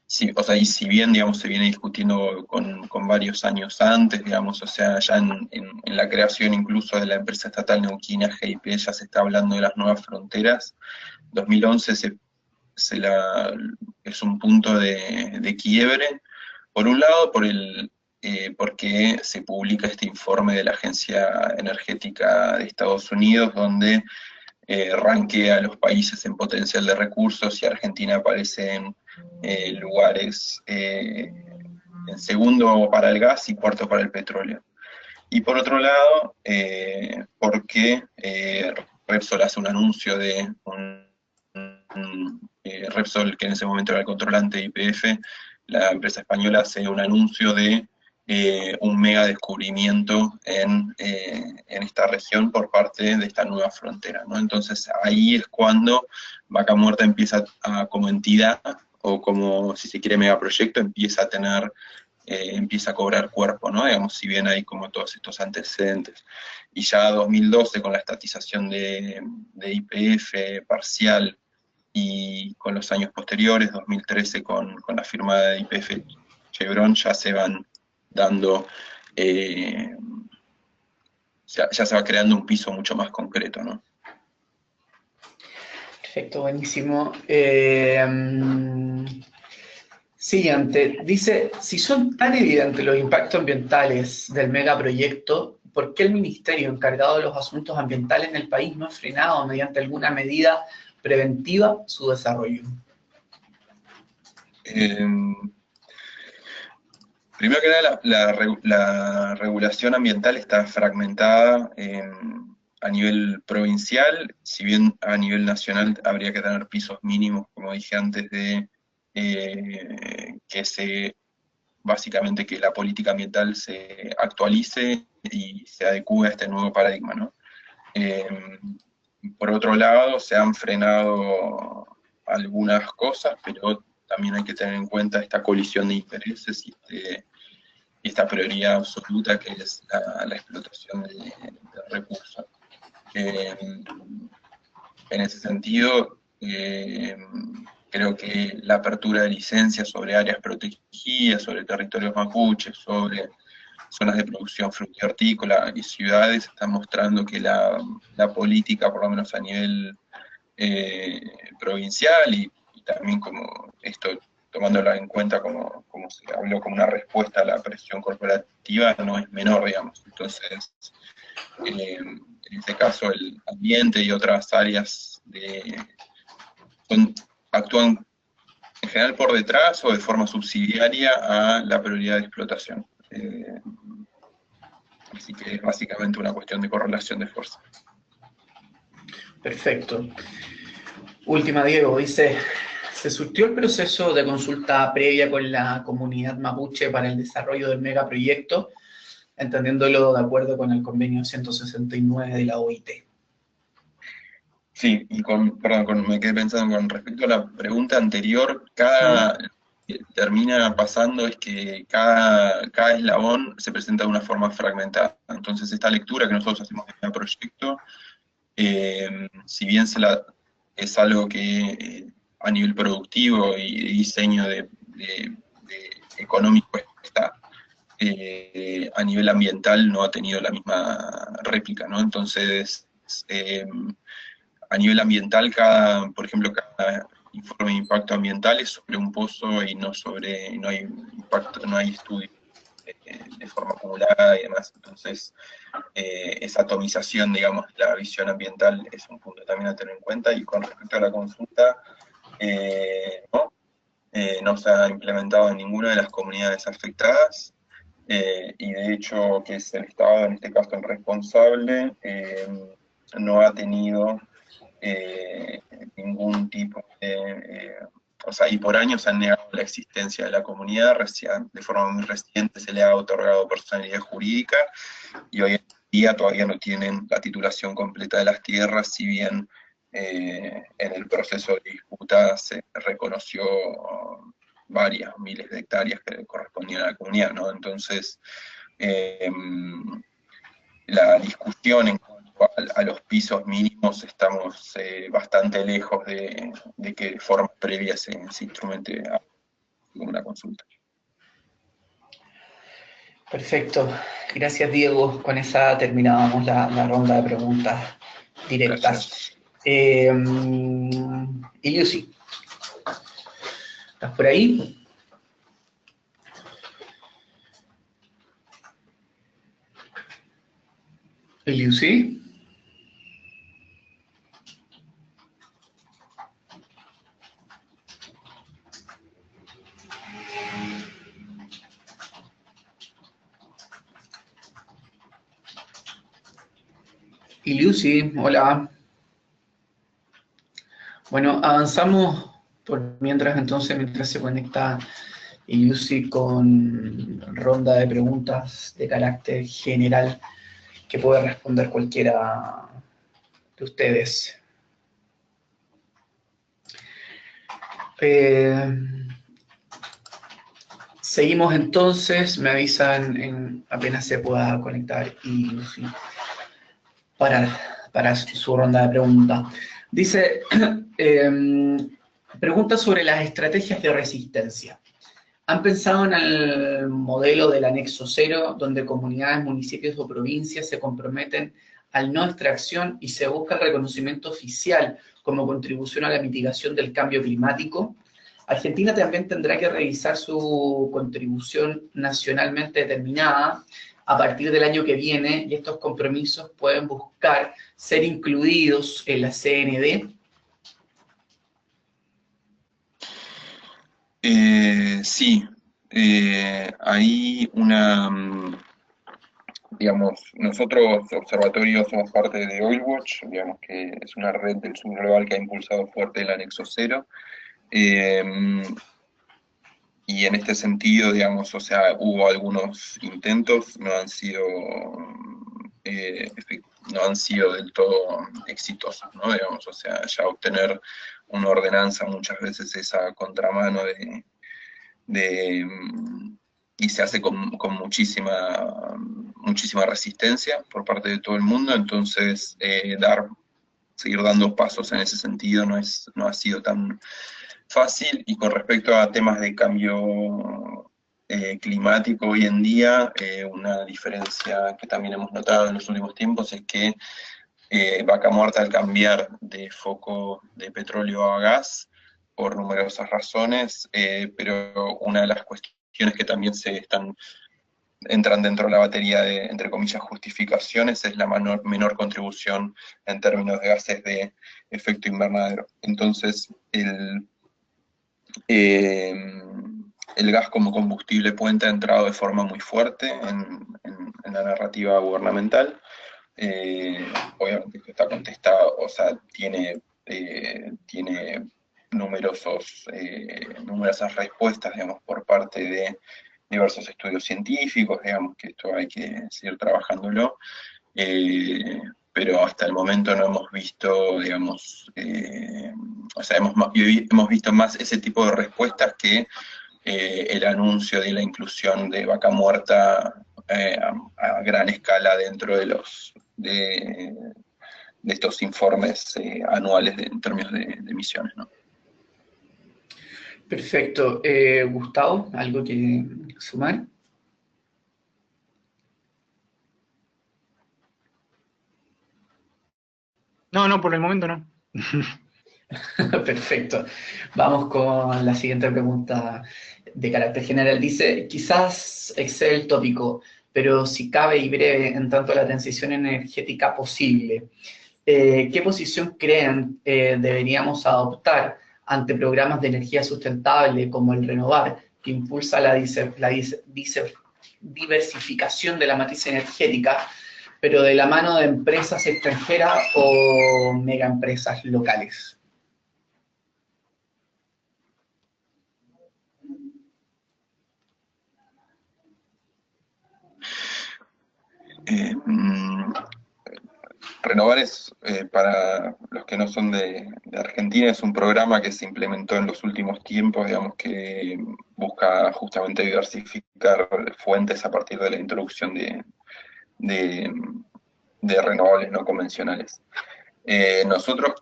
sí, o sea, y si bien, digamos, se viene discutiendo con varios años antes, digamos, o sea, ya en la creación incluso de la empresa estatal neuquina GIP ya se está hablando de las nuevas fronteras. 2011 es un punto de quiebre, por un lado, porque se publica este informe de la Agencia Energética de Estados Unidos, donde rankea a los países en potencial de recursos, y Argentina aparece en lugares en segundo para el gas y cuarto para el petróleo. Y por otro lado, porque Repsol hace un anuncio de Repsol, que en ese momento era el controlante de YPF, la empresa española hace un anuncio de un mega descubrimiento en esta región por parte de esta nueva frontera, ¿no? Entonces ahí es cuando Vaca Muerta empieza como entidad, o como, si se quiere, megaproyecto, empieza a cobrar cuerpo, ¿no? Digamos, si bien hay como todos estos antecedentes. Y ya 2012, con la estatización de YPF parcial, y con los años posteriores, 2013 con la firma de YPF Chevron, ya se van dando, ya se va creando un piso mucho más concreto, ¿no? Perfecto, buenísimo. Siguiente, dice, si son tan evidentes los impactos ambientales del megaproyecto, ¿por qué el ministerio encargado de los asuntos ambientales en el país no ha frenado mediante alguna medida preventiva su desarrollo? Primero que nada, la regulación ambiental está fragmentada a nivel provincial, si bien a nivel nacional habría que tener pisos mínimos, como dije antes, de básicamente que la política ambiental se actualice y se adecue a este nuevo paradigma, ¿no? Por otro lado, se han frenado algunas cosas, pero también hay que tener en cuenta esta colisión de intereses y esta prioridad absoluta que es la explotación de recursos. En ese sentido, creo que la apertura de licencias sobre áreas protegidas, sobre territorios mapuches, sobre zonas de producción frutícola y ciudades, están mostrando que la política, por lo menos a nivel provincial, y también como esto, tomándola en cuenta como se habló, como una respuesta a la presión corporativa, no es menor, digamos. Entonces, en este caso, el ambiente y otras áreas actúan en general por detrás o de forma subsidiaria a la prioridad de explotación. Así que es básicamente una cuestión de correlación de fuerza. Perfecto. Última, Diego, dice, ¿se surtió el proceso de consulta previa con la comunidad mapuche para el desarrollo del megaproyecto, entendiéndolo de acuerdo con el convenio 169 de la OIT? Sí, y me quedé pensando con respecto a la pregunta anterior, que termina pasando es que cada eslabón se presenta de una forma fragmentada. Entonces esta lectura que nosotros hacemos de cada proyecto, si bien es algo que a nivel productivo y de diseño de económico está, a nivel ambiental no ha tenido la misma réplica, ¿no? Entonces, a nivel ambiental, por ejemplo, cada informe de impacto ambiental es sobre un pozo y no hay impacto, no hay estudio de forma acumulada y demás. Entonces, esa atomización, digamos, de la visión ambiental es un punto también a tener en cuenta. Y con respecto a la consulta, no se ha implementado en ninguna de las comunidades afectadas, y de hecho que es el Estado, en este caso el responsable, no ha tenido ningún tipo de... o sea, y por años han negado la existencia de la comunidad, de forma muy reciente se le ha otorgado personalidad jurídica, y hoy en día todavía no tienen la titulación completa de las tierras, si bien en el proceso de disputa se reconoció varias miles de hectáreas que le correspondían a la comunidad, ¿no? Entonces, la discusión en cuanto a los pisos mínimos estamos bastante lejos de que de forma previa se instrumente como una consulta. Perfecto. Gracias, Diego. Con esa terminábamos la ronda de preguntas directas. Iliusi, ¿estás por ahí? Iliusi. Iliusi, hola. Bueno, avanzamos por mientras se conecta Iliusi con ronda de preguntas de carácter general que puede responder cualquiera de ustedes. Seguimos entonces, me avisan apenas se pueda conectar Iliusi para su ronda de preguntas. Dice, pregunta sobre las estrategias de resistencia. ¿Han pensado en el modelo del anexo cero, donde comunidades, municipios o provincias se comprometen al no extracción y se busca el reconocimiento oficial como contribución a la mitigación del cambio climático? Argentina también tendrá que revisar su contribución nacionalmente determinada a partir del año que viene, y estos compromisos pueden buscar ser incluidos en la CND. Sí, hay digamos, nosotros, Observatorio, somos parte de Oilwatch, digamos que es una red del sur global que ha impulsado fuerte el anexo cero. Y en este sentido, digamos, o sea, hubo algunos intentos, no han sido del todo exitosos, ¿no? Digamos, o sea, ya obtener una ordenanza muchas veces es a contramano y se hace con muchísima resistencia por parte de todo el mundo, entonces seguir dando pasos en ese sentido no ha sido tan fácil. Y con respecto a temas de cambio climático hoy en día, una diferencia que también hemos notado en los últimos tiempos es que Vaca Muerta, al cambiar de foco de petróleo a gas, por numerosas razones, pero una de las cuestiones que también entran dentro de la batería de, entre comillas, justificaciones, es la menor contribución en términos de gases de efecto invernadero. Entonces, el gas como combustible puente ha entrado de forma muy fuerte en la narrativa gubernamental. Obviamente que está contestado, o sea, tiene numerosas respuestas, digamos, por parte de diversos estudios científicos, digamos, que esto hay que seguir trabajándolo, pero hasta el momento no hemos visto, digamos, o sea, hemos visto más ese tipo de respuestas que el anuncio de la inclusión de Vaca Muerta a gran escala dentro de estos informes anuales en términos de emisiones, ¿no? Perfecto. Gustavo, ¿algo que sumar? No, por el momento no. Perfecto. Vamos con la siguiente pregunta de carácter general. Dice, quizás excede el tópico, pero si cabe y breve en tanto la transición energética posible, ¿qué posición creen deberíamos adoptar ante programas de energía sustentable como el Renovar, que impulsa la diversificación de la matriz energética, pero de la mano de empresas extranjeras o megaempresas locales? Renovables, para los que no son de Argentina, es un programa que se implementó en los últimos tiempos, digamos, que busca justamente diversificar fuentes a partir de la introducción de renovables no convencionales. Nosotros,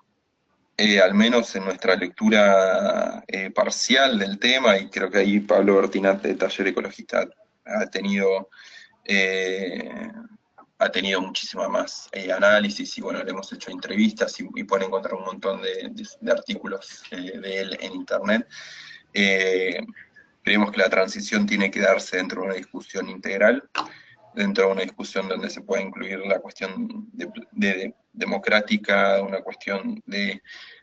al menos en nuestra lectura parcial del tema, y creo que ahí Pablo Bertinat de Taller Ecologista ha tenido muchísima más análisis, y bueno, le hemos hecho entrevistas y pueden encontrar un montón de artículos de él en internet. Creemos que la transición tiene que darse dentro de una discusión integral, dentro de una discusión donde se pueda incluir la cuestión democrática, una cuestión de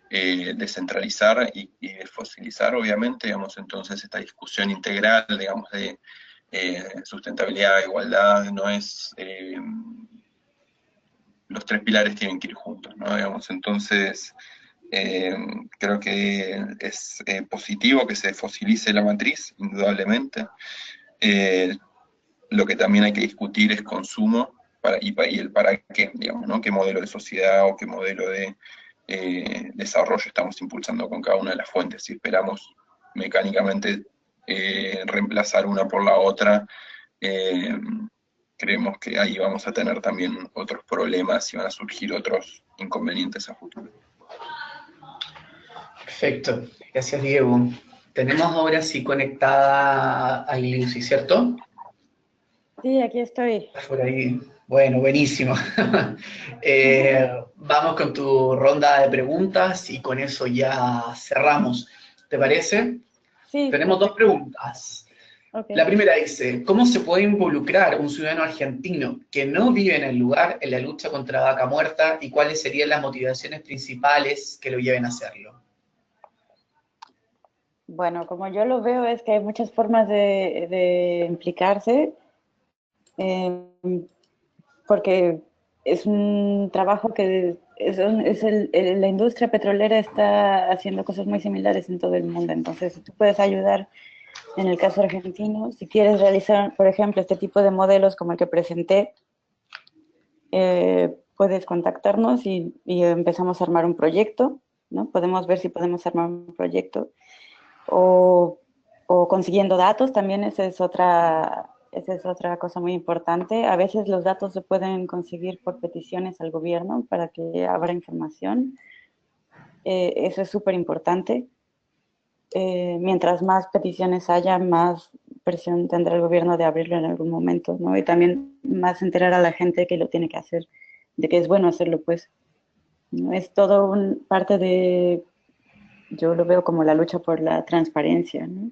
descentralizar y de fosilizar, obviamente, digamos, entonces esta discusión integral, digamos, de sustentabilidad, igualdad, no es... los tres pilares tienen que ir juntos, ¿no? Digamos, entonces, creo que es positivo que se fosilice la matriz, indudablemente. Lo que también hay que discutir es consumo y el para qué, digamos, ¿no? Qué modelo de sociedad o qué modelo de desarrollo estamos impulsando con cada una de las fuentes. Si esperamos mecánicamente reemplazar una por la otra, creemos que ahí vamos a tener también otros problemas y van a surgir otros inconvenientes a futuro. Perfecto, gracias Diego. Tenemos ahora sí conectada a Lucy, ¿cierto? Sí, aquí estoy. Estás por ahí. Bueno, buenísimo. Vamos con tu ronda de preguntas y con eso ya cerramos. ¿Te parece? Sí, Tenemos dos preguntas. okay. La primera dice, ¿cómo se puede involucrar un ciudadano argentino que no vive en el lugar en la lucha contra vaca muerta y cuáles serían las motivaciones principales que lo lleven a hacerlo? Bueno, como yo lo veo es que hay muchas formas de implicarse, porque es un trabajo que la industria petrolera está haciendo cosas muy similares en todo el mundo, entonces tú puedes ayudar. En el caso argentino, si quieres realizar, por ejemplo, este tipo de modelos como el que presenté, puedes contactarnos y empezamos a armar un proyecto, ¿no? Podemos ver si podemos armar un proyecto o consiguiendo datos, también esa es otra cosa muy importante. A veces los datos se pueden conseguir por peticiones al gobierno para que abra información. Eso es súper importante. Mientras más peticiones haya, más presión tendrá el gobierno de abrirlo en algún momento, ¿no? Y también más enterar a la gente que lo tiene que hacer, de que es bueno hacerlo, pues. ¿No? Es todo parte de, yo lo veo como la lucha por la transparencia, ¿no?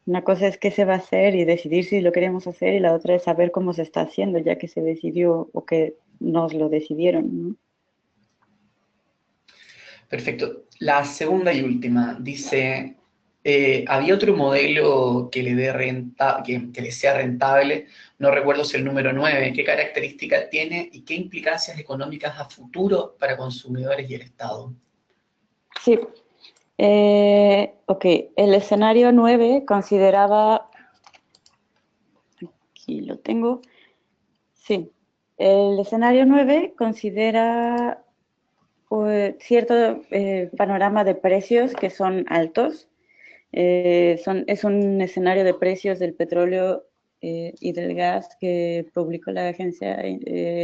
Una cosa es qué se va a hacer y decidir si lo queremos hacer, y la otra es saber cómo se está haciendo, ya que se decidió o que nos lo decidieron, ¿no? Perfecto. La segunda y última dice, ¿había otro modelo que le dé que le sea rentable? No recuerdo si el número 9, ¿qué características tiene y qué implicancias económicas a futuro para consumidores y el Estado? Sí. Ok, el escenario 9 consideraba, aquí lo tengo, sí, el escenario 9 considera cierto panorama de precios que son altos. Es un escenario de precios del petróleo y del gas que publicó la Agencia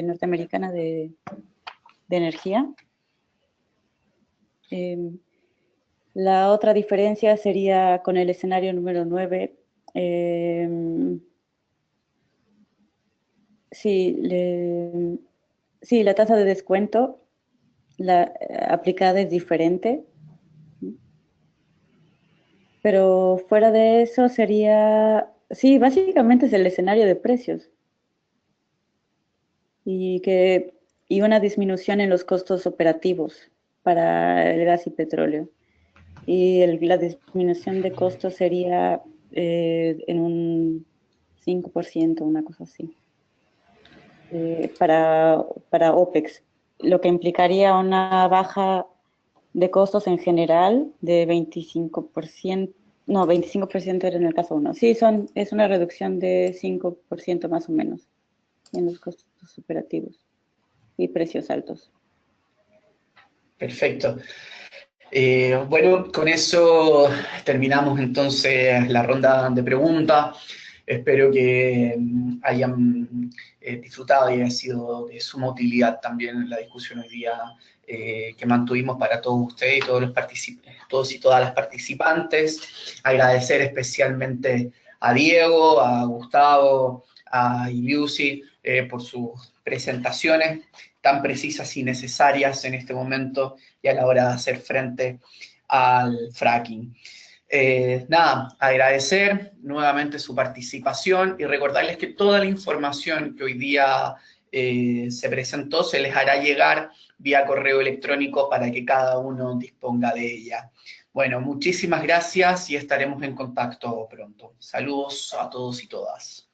Norteamericana de Energía. La otra diferencia sería con el escenario número 9. Sí, la tasa de descuento aplicada es diferente. Pero fuera de eso sería, sí, básicamente es el escenario de precios. Y una disminución en los costos operativos para el gas y petróleo. Y la disminución de costos sería en un 5%, una cosa así, para OPEX, lo que implicaría una baja de costos en general de 25%, no, 25% era en el caso 1. Sí, es una reducción de 5% más o menos en los costos operativos. y precios altos. Perfecto. Bueno, con eso terminamos entonces la ronda de preguntas. Espero que hayan disfrutado y haya sido de suma utilidad también la discusión hoy día que mantuvimos para todos ustedes y todos y todas las participantes. Agradecer especialmente a Diego, a Gustavo, a Iliusi por sus presentaciones tan precisas y necesarias en este momento y a la hora de hacer frente al fracking. Nada, agradecer nuevamente su participación y recordarles que toda la información que hoy día se presentó se les hará llegar vía correo electrónico para que cada uno disponga de ella. Bueno, muchísimas gracias y estaremos en contacto pronto. Saludos a todos y todas.